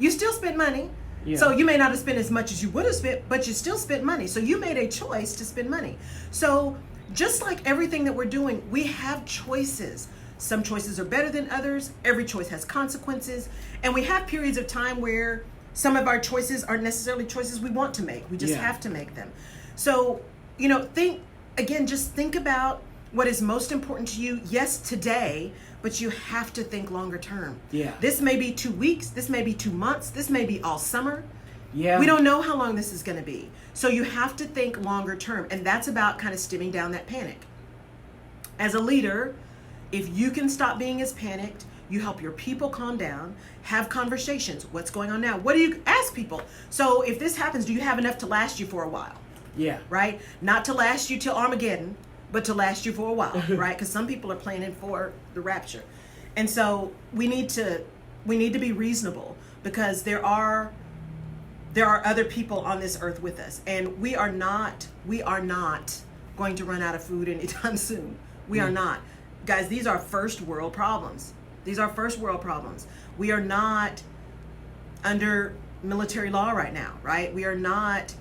You still spend money. Yeah. So you may not have spent as much as you would have spent, but you still spent money. So you made a choice to spend money. So just like everything that we're doing, we have choices. Some choices are better than others. Every choice has consequences. And we have periods of time where some of our choices aren't necessarily choices we want to make. We just have to make them. So, you know, just think about what is most important to you, yes, today, but you have to think longer term. Yeah. This may be 2 weeks, this may be 2 months, this may be all summer. Yeah. We don't know how long this is going to be. So you have to think longer term, and that's about kind of stemming down that panic. As a leader, if you can stop being as panicked, you help your people calm down, have conversations. What's going on now? What do you ask people? So if this happens, do you have enough to last you for a while? Yeah. Right? Not to last you till Armageddon, but to last you for a while, right? Because some people are planning for the rapture. And so we need to be reasonable, because there are other people on this earth with us, and we are not going to run out of food anytime soon. We are not. Guys, these are first world problems. We are not under military law right now, right? We are not.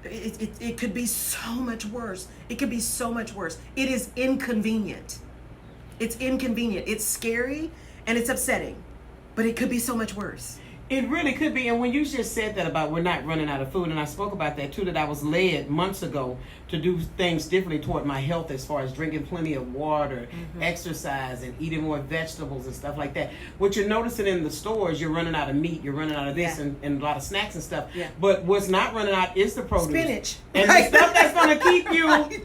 It could be so much worse. It is inconvenient. It's scary and it's upsetting, but it could be so much worse. It really could be. And when you just said that about we're not running out of food, and I spoke about that too, that I was led months ago to do things differently toward my health, as far as drinking plenty of water, exercise, and eating more vegetables and stuff like that. What you're noticing in the stores, you're running out of meat, you're running out of this, and a lot of snacks and stuff. Yeah. But what's not running out is the produce. Spinach. And the stuff that's going to keep you...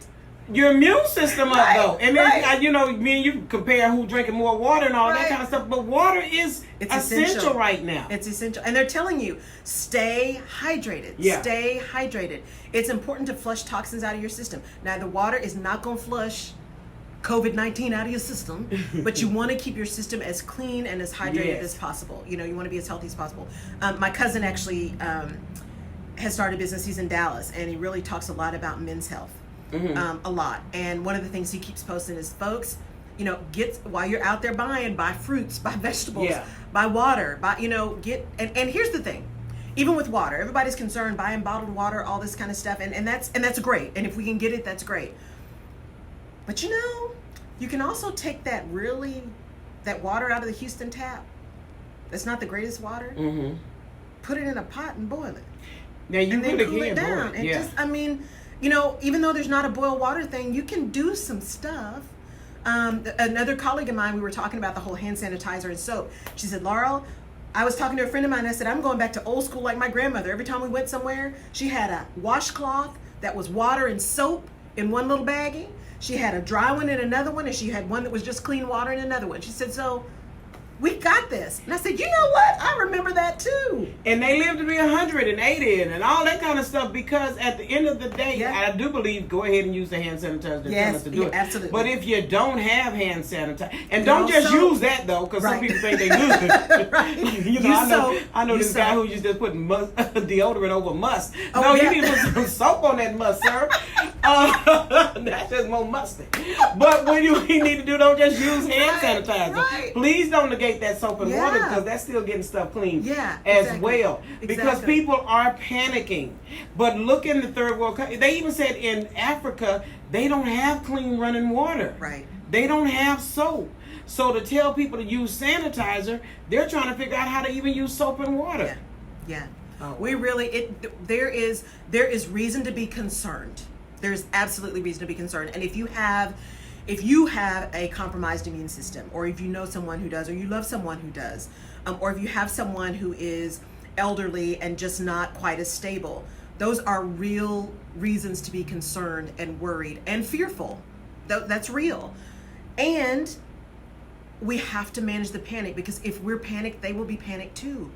your immune system up, though. And then, you know, me and you compare who drinking more water and all that kind of stuff. But water is essential right now. It's essential. And they're telling you, stay hydrated. Yeah. Stay hydrated. It's important to flush toxins out of your system. Now, the water is not going to flush COVID-19 out of your system, but you want to keep your system as clean and as hydrated as possible. You know, you want to be as healthy as possible. My cousin actually has started a business. He's in Dallas, and he really talks a lot about men's health. A lot. And one of the things he keeps posting is, folks, you know, while you're out there buy fruits, buy vegetables, buy water, and here's the thing. Even with water, everybody's concerned buying bottled water, all this kind of stuff, and that's great. And if we can get it, that's great. But you know, you can also take that water out of the Houston tap. That's not the greatest water. Put it in a pot and boil it. Now you and really then cool it down. And just, I mean, you know, even though there's not a boil water thing, you can do some stuff. Another colleague of mine, we were talking about the whole hand sanitizer and soap. She said, Laurel, I was talking to a friend of mine, and I said, I'm going back to old school like my grandmother. Every time we went somewhere, she had a washcloth that was water and soap in one little baggie. She had a dry one in another one, and she had one that was just clean water in another one. She said, so we got this. And I said, you know what? I remember that too. And they lived to be 180 and all that kind of stuff, because at the end of the day, I do believe go ahead and use the hand sanitizer to tell us to do it. Absolutely. But if you don't have hand sanitizer, and don't just use that though, because some people think they use it. You know, I know this guy who used to put deodorant over must. No, you need to put some soap on that must, sir. That's just more musty. But when you need to do, don't just use hand sanitizer. Please don't negate negate that soap and water because that's still getting stuff clean as well. Because people are panicking. But look in the third world country. They even said in Africa, they don't have clean running water. Right. They don't have soap. So to tell people to use sanitizer, they're trying to figure out how to even use soap and water. Yeah. Oh. We really, there is reason to be concerned. There's absolutely reason to be concerned. And if you have a compromised immune system, or if you know someone who does, or you love someone who does, or if you have someone who is elderly and just not quite as stable, those are real reasons to be concerned and worried and fearful. That's real. And we have to manage the panic, because if we're panicked, they will be panicked too.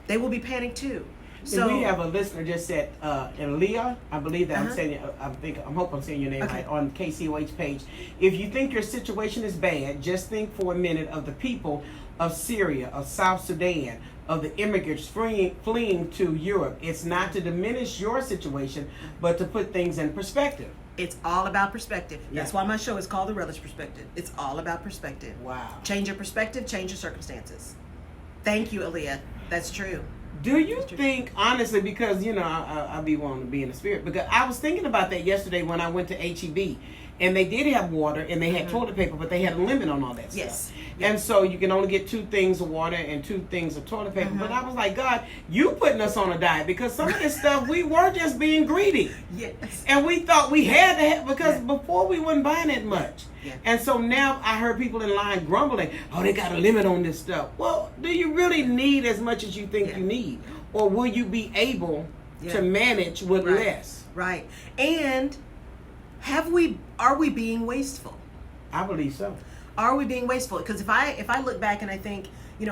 They will be panicked too. So we have a listener just said, Leah, I believe that I'm saying, I'm hoping I'm saying your name right, on KCOH page. If you think your situation is bad, just think for a minute of the people of Syria, of South Sudan, of the immigrants fleeing to Europe. It's not to diminish your situation, but to put things in perspective. It's all about perspective. That's why my show is called The Rutledge Perspective. It's all about perspective. Wow. Change your perspective, change your circumstances. Thank you, Aaliyah. That's true. Do you think, honestly, because, I'll be wanting to be in the spirit, because I was thinking about that yesterday when I went to HEB, and they did have water, and they had toilet paper, but they had a limit on all that stuff. And so you can only get 2 things of water and 2 things of toilet paper. But I was like, God, you putting us on a diet, because some of this stuff, we were just being greedy. Yes. And we thought we had to have, because before we weren't buying it much. Yeah. And so now I heard people in line grumbling, oh, they got a limit on this stuff. Well, do you really need as much as you think you need? Or will you be able to manage with less? Right. And are we being wasteful? I believe so. Are we being wasteful? Because if I look back and I think,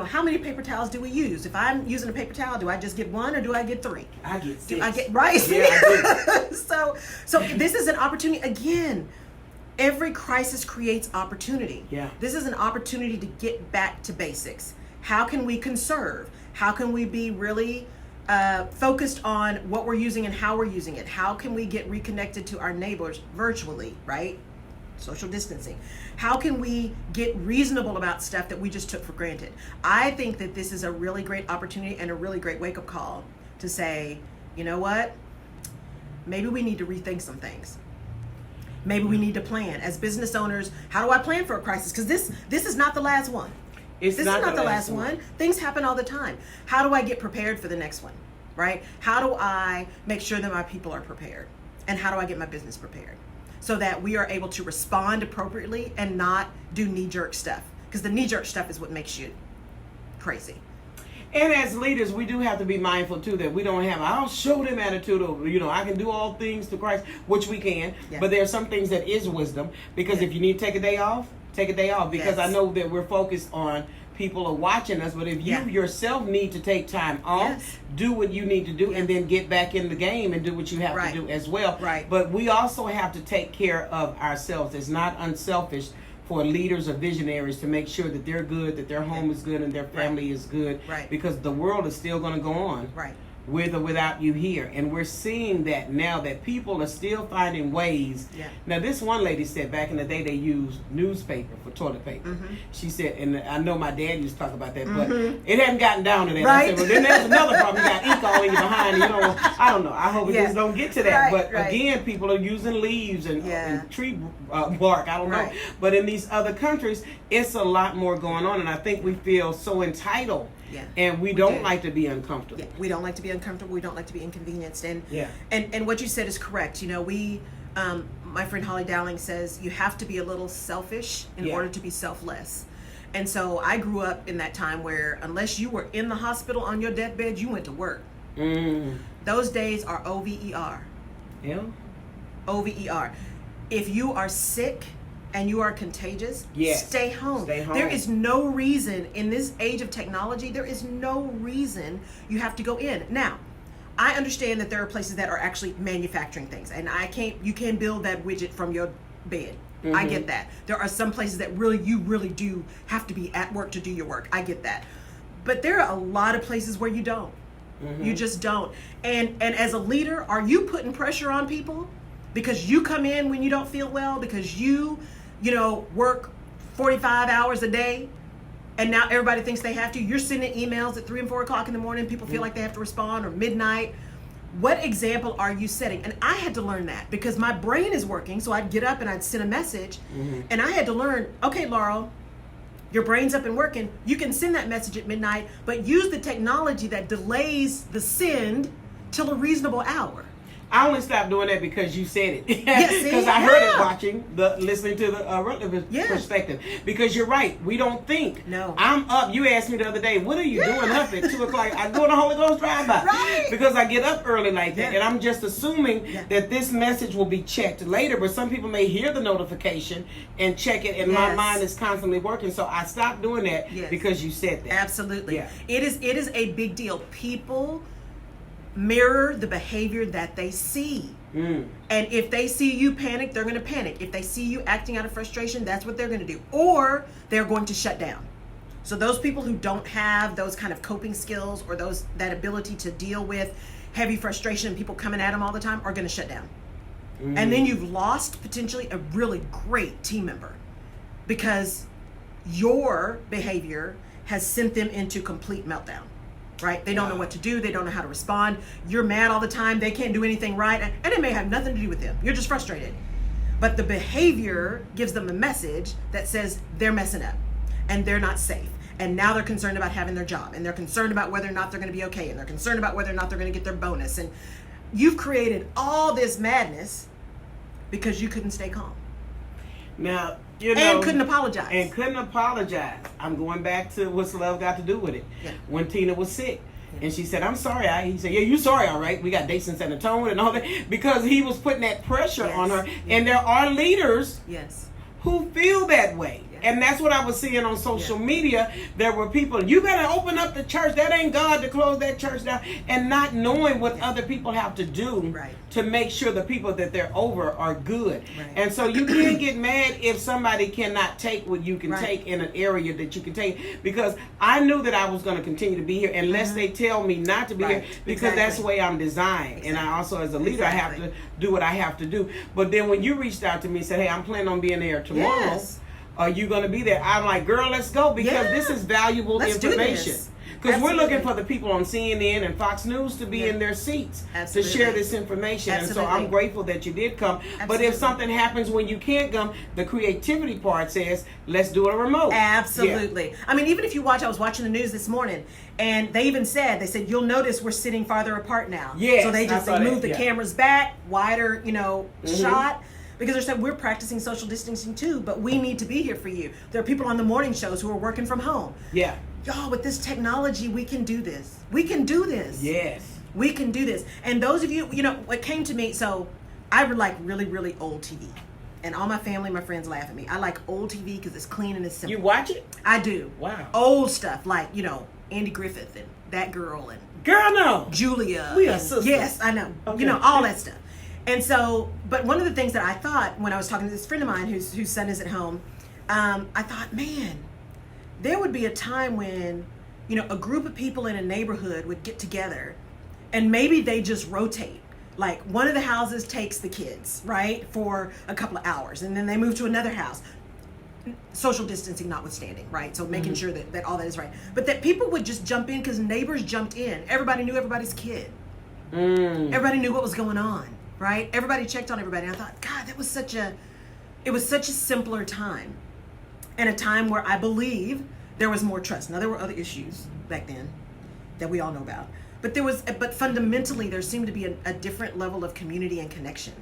how many paper towels do we use? If I'm using a paper towel, do I just get 1 or do I get 3? I get 6. Do I get right? Yeah, I do. So this is an opportunity again. Every crisis creates opportunity. Yeah. This is an opportunity to get back to basics. How can we conserve? How can we be really focused on what we're using and how we're using it? How can we get reconnected to our neighbors virtually, right? Social distancing. How can we get reasonable about stuff that we just took for granted? I think that this is a really great opportunity and a really great wake-up call to say, you know what? Maybe we need to rethink some things. Maybe we need to plan. As business owners, how do I plan for a crisis? Because this is not the last one. This is not the last one. Things happen all the time. How do I get prepared for the next one, right? How do I make sure that my people are prepared? And how do I get my business prepared? So that we are able to respond appropriately and not do knee-jerk stuff. Because the knee-jerk stuff is what makes you crazy. And as leaders, we do have to be mindful, too, that we don't have, I'll show them attitude of, I can do all things through Christ, which we can. Yeah. But there are some things that is wisdom. Because if you need to take a day off, take a day off. Because I know that we're focused on people are watching us. But if you yourself need to take time off, do what you need to do, and then get back in the game and do what you have to do as well. Right. But we also have to take care of ourselves. It's not unselfish for leaders or visionaries to make sure that they're good, that their home is good, and their family is good. Right. Because the world is still going to go on. Right. With or without you here. And we're seeing that now, that people are still finding ways. Yeah. Now, this one lady said back in the day they used newspaper for toilet paper. She said, and I know my dad used to talk about that, but it hadn't gotten down to that. Right. I said, well, then there's another problem. You got ink all in your behind. I don't know. I hope it just don't get to that. But again, people are using leaves and tree bark. I don't know. But in these other countries, it's a lot more going on. And I think we feel so entitled. Yeah. And we don't like to be uncomfortable. Yeah. We don't like to be uncomfortable. We don't like to be inconvenienced. And what you said is correct. My friend Holly Dowling says you have to be a little selfish in order to be selfless. And so I grew up in that time where unless you were in the hospital on your deathbed, you went to work. Those days are OVER. Yeah. OVER. If you are sick and you are contagious, stay home. There is no reason in this age of technology, there is no reason you have to go in. Now, I understand that there are places that are actually manufacturing things, and you can build that widget from your bed. I get that. There are some places that you really do have to be at work to do your work. I get that. But there are a lot of places where you don't. You just don't. And as a leader, are you putting pressure on people because you come in when you don't feel well, because you work 45 hours a day and now everybody thinks they have to. You're sending emails at 3 and 4 o'clock in the morning. People feel like they have to respond, or midnight. What example are you setting? And I had to learn that because my brain is working. So I'd get up and I'd send a message, and I had to learn, okay, Laurel, your brain's up and working. You can send that message at midnight, but use the technology that delays the send till a reasonable hour. I only stopped doing that because you said it. Because I heard it listening to the Rutledge perspective. Because you're right. We don't think. No. I'm up. You asked me the other day, what are you doing up at 2 o'clock? I go on a Holy Ghost drive-by. Right. Because I get up early like that. And I'm just assuming that this message will be checked later. But some people may hear the notification and check it. And my mind is constantly working. So I stopped doing that because you said that. Absolutely. Yeah. It is a big deal. People mirror the behavior that they see. And if they see you panic, they're going to panic. If they see you acting out of frustration, that's what they're going to do. Or they're going to shut down. So those people who don't have those kind of coping skills or that ability to deal with heavy frustration and people coming at them all the time are going to shut down. And then you've lost potentially a really great team member because your behavior has sent them into complete meltdown. Right? They don't know what to do. They don't know how to respond. You're mad all the time. They can't do anything right. And it may have nothing to do with them. You're just frustrated. But the behavior gives them a message that says they're messing up and they're not safe. And now they're concerned about having their job. And they're concerned about whether or not they're going to be okay. And they're concerned about whether or not they're going to get their bonus. And you've created all this madness because you couldn't stay calm. Now, and couldn't apologize. I'm going back to what's love got to do with it. Yeah. When Tina was sick. And she said, I'm sorry. He said, yeah, you sorry, all right. We got dates and set a tone and all that. Because he was putting that pressure on her. And there are leaders who feel that way. And that's what I was seeing on social media. There were people, you better open up the church. That ain't God to close that church down. And not knowing what other people have to do to make sure the people that they're over are good. And so you can't get mad if somebody cannot take what you can take in an area that you can take. Because I knew that I was going to continue to be here unless they tell me not to be here. Because that's the way I'm designed. And I also, as a leader, I have to do what I have to do. But then when you reached out to me and said, hey, I'm planning on being there tomorrow. Are you going to be there? I'm like, girl, let's go because this is valuable information. Because we're looking for the people on CNN and Fox News to be in their seats to share this information. And so I'm grateful that you did come. But if something happens when you can't come, the creativity part says, let's do it remote. Absolutely. I mean, even if you watch, I was watching the news this morning, and they even said, you'll notice we're sitting farther apart now. So they moved the cameras back, wider, shot. Because they said, we're practicing social distancing too, but we need to be here for you. There are people on the morning shows who are working from home. Y'all, with this technology, we can do this. We can do this. We can do this. And those of you, what came to me, so I would like really, really old TV. And all my family, my friends laugh at me. I like old TV because it's clean and it's simple. You watch it? I do. Wow. Old stuff like, Andy Griffith and That Girl and no. Julia. We are sisters. Yes, I know. Okay. All that stuff. And so, but one of the things that I thought when I was talking to this friend of mine whose son is at home, I thought, man, there would be a time when, a group of people in a neighborhood would get together and maybe they just rotate. Like one of the houses takes the kids, right, for a couple of hours and then they move to another house. Social distancing notwithstanding, right? So making sure that all that is right. But that people would just jump in because neighbors jumped in. Everybody knew everybody's kid. Everybody knew what was going on. Right? Everybody checked on everybody. And I thought, God, it was such a simpler time. And a time where I believe there was more trust. Now, there were other issues back then that we all know about. But fundamentally, there seemed to be a different level of community and connection.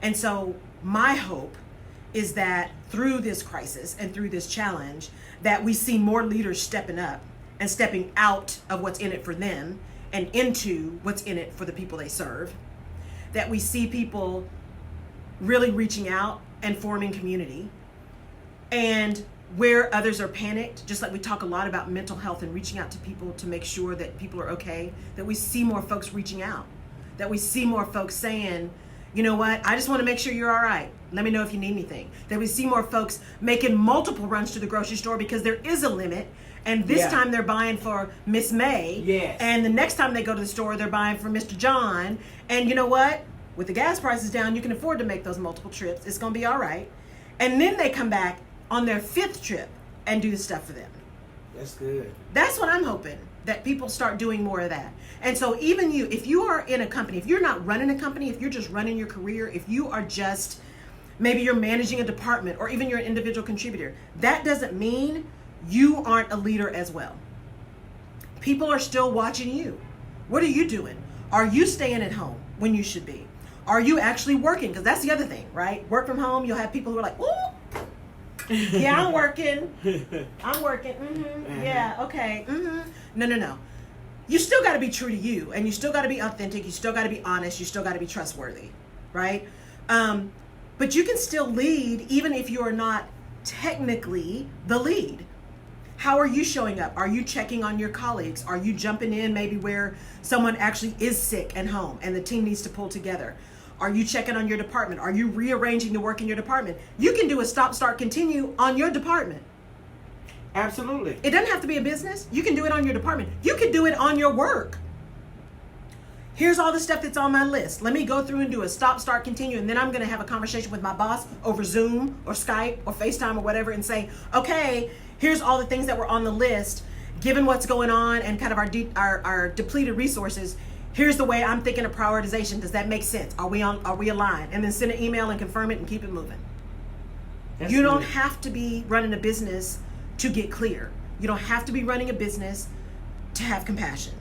And so my hope is that through this crisis and through this challenge, that we see more leaders stepping up and stepping out of what's in it for them and into what's in it for the people they serve. That we see people really reaching out and forming community. And where others are panicked, just like we talk a lot about mental health and reaching out to people to make sure that people are okay, that we see more folks reaching out. That we see more folks saying, you know what, I just want to make sure you're all right. Let me know if you need anything. That we see more folks making multiple runs to the grocery store because there is a limit. And this time they're buying for Miss May. And the next time they go to the store, they're buying for Mr. John. And you know what? With the gas prices down, you can afford to make those multiple trips. It's going to be all right. And then they come back on their 5th trip and do the stuff for them. That's good. That's what I'm hoping, that people start doing more of that. And so even you, if you are in a company, if you're not running a company, if you're just running your career, if you are just, maybe you're managing a department, or even you're an individual contributor, that doesn't mean you aren't a leader as well. People are still watching you. What are you doing? Are you staying at home when you should be? Are you actually working? Because that's the other thing, right? Work from home, you'll have people who are like, ooh, yeah, I'm working. I'm working. Mm-hmm. Yeah, okay. Mm-hmm. No. You still got to be true to you, and you still got to be authentic. You still got to be honest. You still got to be trustworthy, right? But you can still lead even if you are not technically the lead. How are you showing up? Are you checking on your colleagues? Are you jumping in maybe where someone actually is sick and home and the team needs to pull together? Are you checking on your department? Are you rearranging the work in your department? You can do a stop, start, continue on your department. Absolutely. It doesn't have to be a business. You can do it on your department. You can do it on your work. Here's all the stuff that's on my list. Let me go through and do a stop, start, continue, and then I'm going to have a conversation with my boss over Zoom or Skype or FaceTime or whatever and say, okay, here's all the things that were on the list. Given what's going on and kind of our depleted resources, here's the way I'm thinking of prioritization. Does that make sense? Are we aligned? And then send an email and confirm it and keep it moving. You don't have to be running a business to get clear. You don't have to be running a business to have compassion.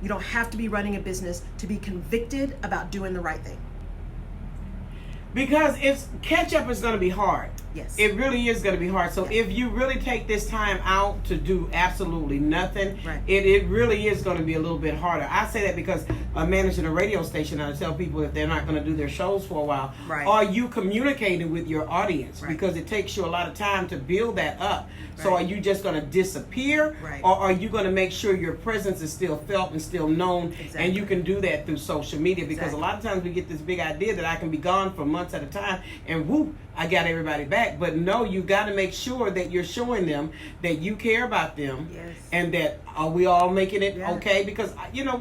You don't have to be running a business to be convicted about doing the right thing. Because catch up is going to be hard. Yes. It really is going to be hard. So if you really take this time out to do absolutely nothing, right, it really is going to be a little bit harder. I say that because I'm managing a radio station, and I tell people if they're not going to do their shows for a while, right, are you communicating with your audience? Right. Because it takes you a lot of time to build that up. Right. So are you just going to disappear? Right. Or are you going to make sure your presence is still felt and still known? Exactly. And you can do that through social media, because Exactly. a lot of times we get this big idea that I can be gone for months at a time and whoop, I got everybody back. But no, you got to make sure that you're showing them that you care about them. Yes. And that are we all making it Yeah. okay? Because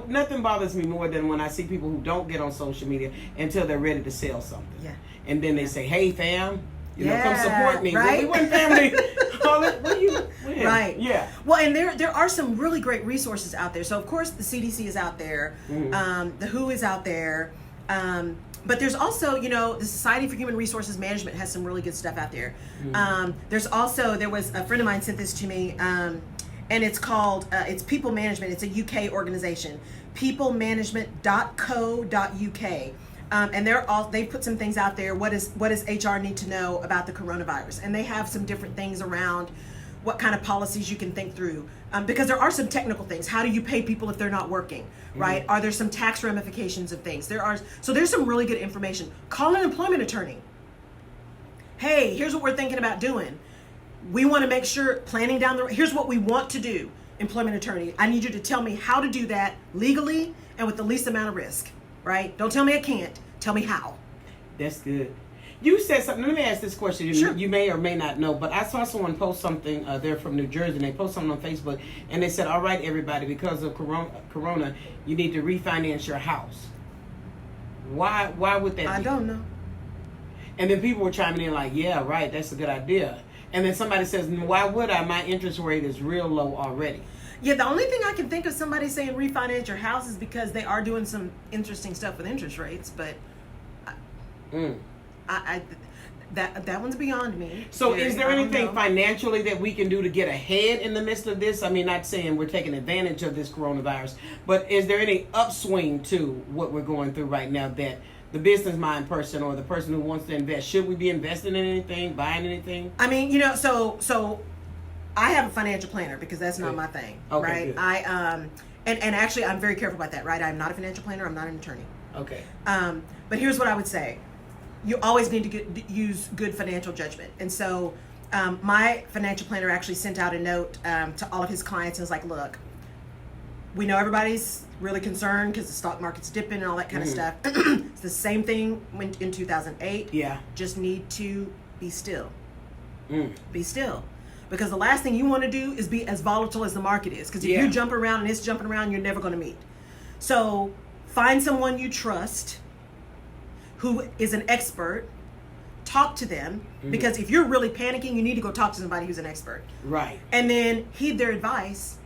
nothing bothers me more than when I see people who don't get on social media until they're ready to sell something. Yeah. And then they say, hey fam, Yeah, come support me. right? We weren't family. When? Right. Yeah. Well, and there are some really great resources out there. So of course the CDC is out there, Mm-hmm. the WHO is out there, but there's also, the Society for Human Resources Management has some really good stuff out there. Mm-hmm. There was a friend of mine sent this to me, and it's called it's People Management. It's a UK organization, peoplemanagement.co.uk. And they put some things out there. What does HR need to know about the coronavirus? And they have some different things around what kind of policies you can think through. Because there are some technical things. How do you pay people if they're not working, right? Are there some tax ramifications of things? So there's some really good information. Call an employment attorney. Hey, here's what we're thinking about doing. We want to make sure, planning down here's what we want to do. Employment attorney, I need you to tell me how to do that legally and with the least amount of risk. Right? Don't tell me I can't. Tell me how. That's good. You said something. Let me ask this question. Sure. You may or may not know, but I saw someone post something. They're from New Jersey, and they post something on Facebook, and they said, all right, everybody, because of corona, you need to refinance your house. Why would that be? I don't know. And then people were chiming in like, yeah, right, that's a good idea. And then somebody says, why would I? My interest rate is real low already. Yeah, the only thing I can think of somebody saying refinance your house is because they are doing some interesting stuff with interest rates, but that one's beyond me. So Jerry, is there I don't anything know. financially that we can do to get ahead in the midst of this? I mean, not saying we're taking advantage of this coronavirus, but is there any upswing to what we're going through right now that the business mind person or the person who wants to invest, should we be investing in anything, buying anything? I mean, so I have a financial planner because that's not my thing, Okay, right? good. I and actually I'm very careful about that, right? I'm not a financial planner. I'm not an attorney. Okay. But here's what I would say: you always need to use good financial judgment. And so, my financial planner actually sent out a note to all of his clients and was like, "Look, we know everybody's really concerned because the stock market's dipping and all that kind of stuff. It's the same thing in 2008. Yeah. Just need to be still. Be still." Because the last thing you want to do is be as volatile as the market is. Because if you jump around and it's jumping around, you're never going to meet. So find someone you trust who is an expert. talk to them, because if you're really panicking, you need to go talk to somebody who's an expert. Right. And then heed their advice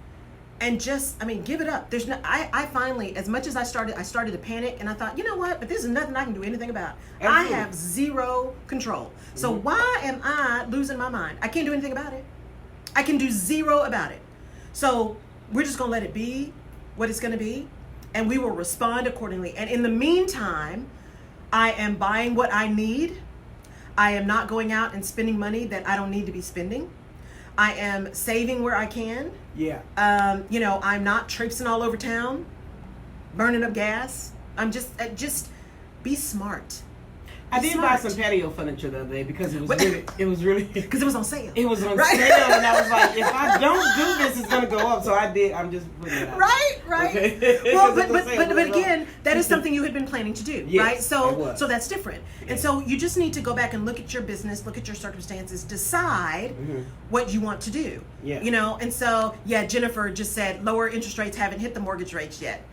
and just, give it up. There's no, I finally, as much as I started to panic, and I thought, you know what, but this is nothing I can do anything about. Absolutely. I have zero control. So why am I losing my mind? I can't do anything about it. I can do zero about it. So we're just going to let it be what it's going to be, and we will respond accordingly. And in the meantime, I am buying what I need. I am not going out and spending money that I don't need to be spending. I am saving where I can. Yeah. I'm not traipsing all over town, burning up gas. I'm just be smart. I did buy some patio furniture the other day because it was really because it was on sale. It was on sale, and I was like, if I don't do this, it's gonna go up. So I did. I'm just putting it out. Right. Okay. Well, but again, that is something you had been planning to do, yes, right? So that's different. Yeah. And so you just need to go back and look at your business, look at your circumstances, decide what you want to do. Yeah. And so Jennifer just said lower interest rates haven't hit the mortgage rates yet.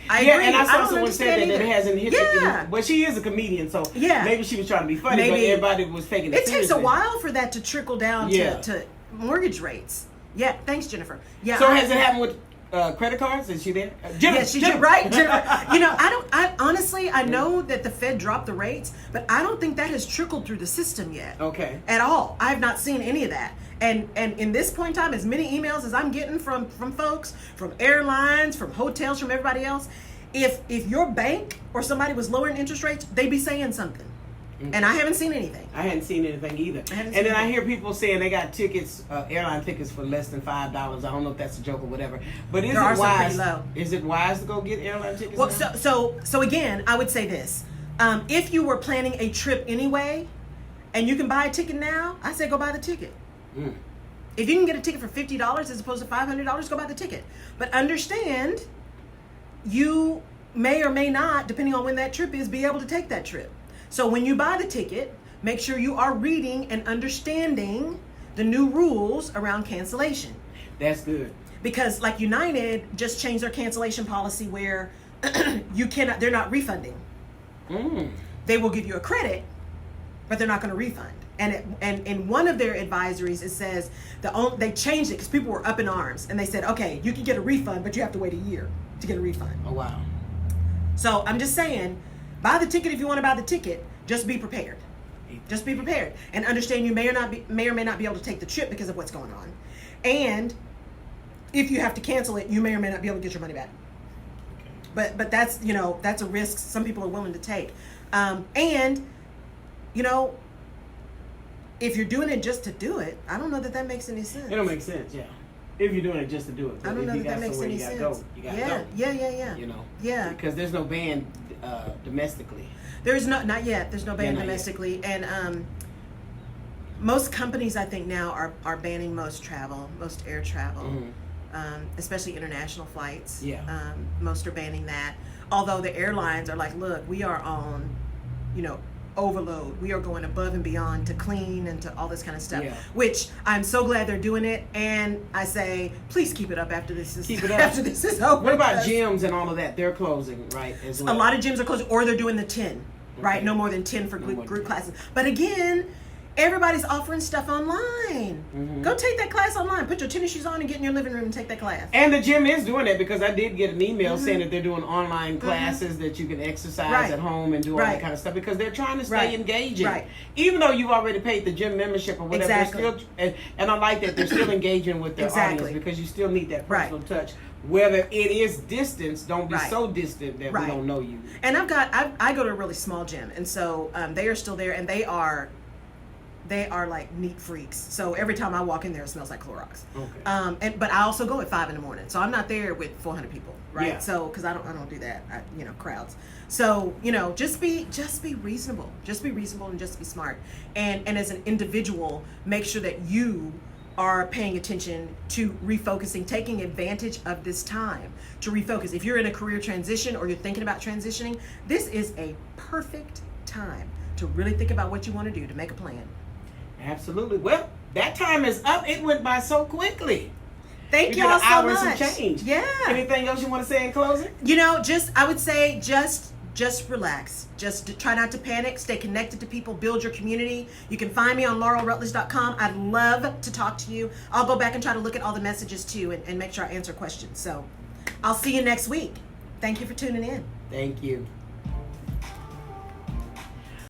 I agree. And I saw someone said that it hasn't hit. Yeah. But she is a comedian, so maybe she was trying to be funny, maybe, but everybody was taking it seriously. It takes a while for that to trickle down to mortgage rates. Yeah, thanks, Jennifer. Yeah. So has it happened with credit cards? Is she there? Yes, she did. Right, Jennifer. I honestly, I know that the Fed dropped the rates, but I don't think that has trickled through the system yet. Okay. At all. I have not seen any of that. And in this point in time, as many emails as I'm getting from folks, from airlines, from hotels, from everybody else, if your bank or somebody was lowering interest rates, they'd be saying something. And I haven't seen anything. I hadn't seen anything either. I hear people saying they got tickets, airline tickets for less than $5. I don't know if that's a joke or whatever. But is it wise? Is it wise to go get airline tickets? Well, so again, I would say this: if you were planning a trip anyway, and you can buy a ticket now, I say go buy the ticket. If you can get a ticket for $50 as opposed to $500, go buy the ticket. But understand, you may or may not, depending on when that trip is, be able to take that trip. So when you buy the ticket, make sure you are reading and understanding the new rules around cancellation. That's good. Because like United just changed their cancellation policy where they're not refunding. They will give you a credit, but they're not going to refund. And in one of their advisories, it says they changed it because people were up in arms, and they said, okay, you can get a refund, but you have to wait a year to get a refund. Oh, wow. So I'm just saying, buy the ticket if you want to buy the ticket. Just be prepared. Just be prepared and understand you may or may not be able to take the trip because of what's going on. And if you have to cancel it, you may or may not be able to get your money back. Okay. But that's that's a risk some people are willing to take. And if you're doing it just to do it, I don't know that makes any sense. It don't make sense, yeah. If you're doing it just to do it, I don't know that makes any sense. You gotta go. Yeah. Yeah. Because there's no ban domestically. There's not yet. There's no ban domestically, and most companies I think now are banning most air travel, especially international flights. Yeah. Most are banning that. Although the airlines are like, look, we are on, overload. We are going above and beyond to clean and to all this kind of stuff, which I'm so glad they're doing it. And I say, please keep it up after this is after this is over. What about gyms and all of that? They're closing, right? As well. A lot of gyms are closing, or they're doing the 10, right? No more than 10 for group classes. But again, everybody's offering stuff online. Go take that class online. Put your tennis shoes on and get in your living room and take that class. And the gym is doing that, because I did get an email saying that they're doing online classes that you can exercise at home and do all that kind of stuff, because they're trying to stay engaging. Right. Even though you've already paid the gym membership or whatever, they're still, and I like that they're still engaging with their audience, because you still need that personal touch. Whether it is distance, don't be so distant that we don't know you. And I go to a really small gym, and so they are still there, and they are like neat freaks. So every time I walk in there, it smells like Clorox. Okay. But I also go at 5 a.m, so I'm not there with 400 people, right? Yeah. So because I don't do that, crowds. So just be reasonable, and just be smart. And as an individual, make sure that you are paying attention to refocusing, taking advantage of this time to refocus. If you're in a career transition or you're thinking about transitioning, this is a perfect time to really think about what you want to do, to make a plan. Absolutely. Well, that time is up. It went by so quickly. Thank y'all so much. Some change. Yeah. Anything else you want to say in closing? I would say just just relax. Just try not to panic. Stay connected to people. Build your community. You can find me on laurelrutledge.com. I'd love to talk to you. I'll go back and try to look at all the messages too and make sure I answer questions. So I'll see you next week. Thank you for tuning in. Thank you.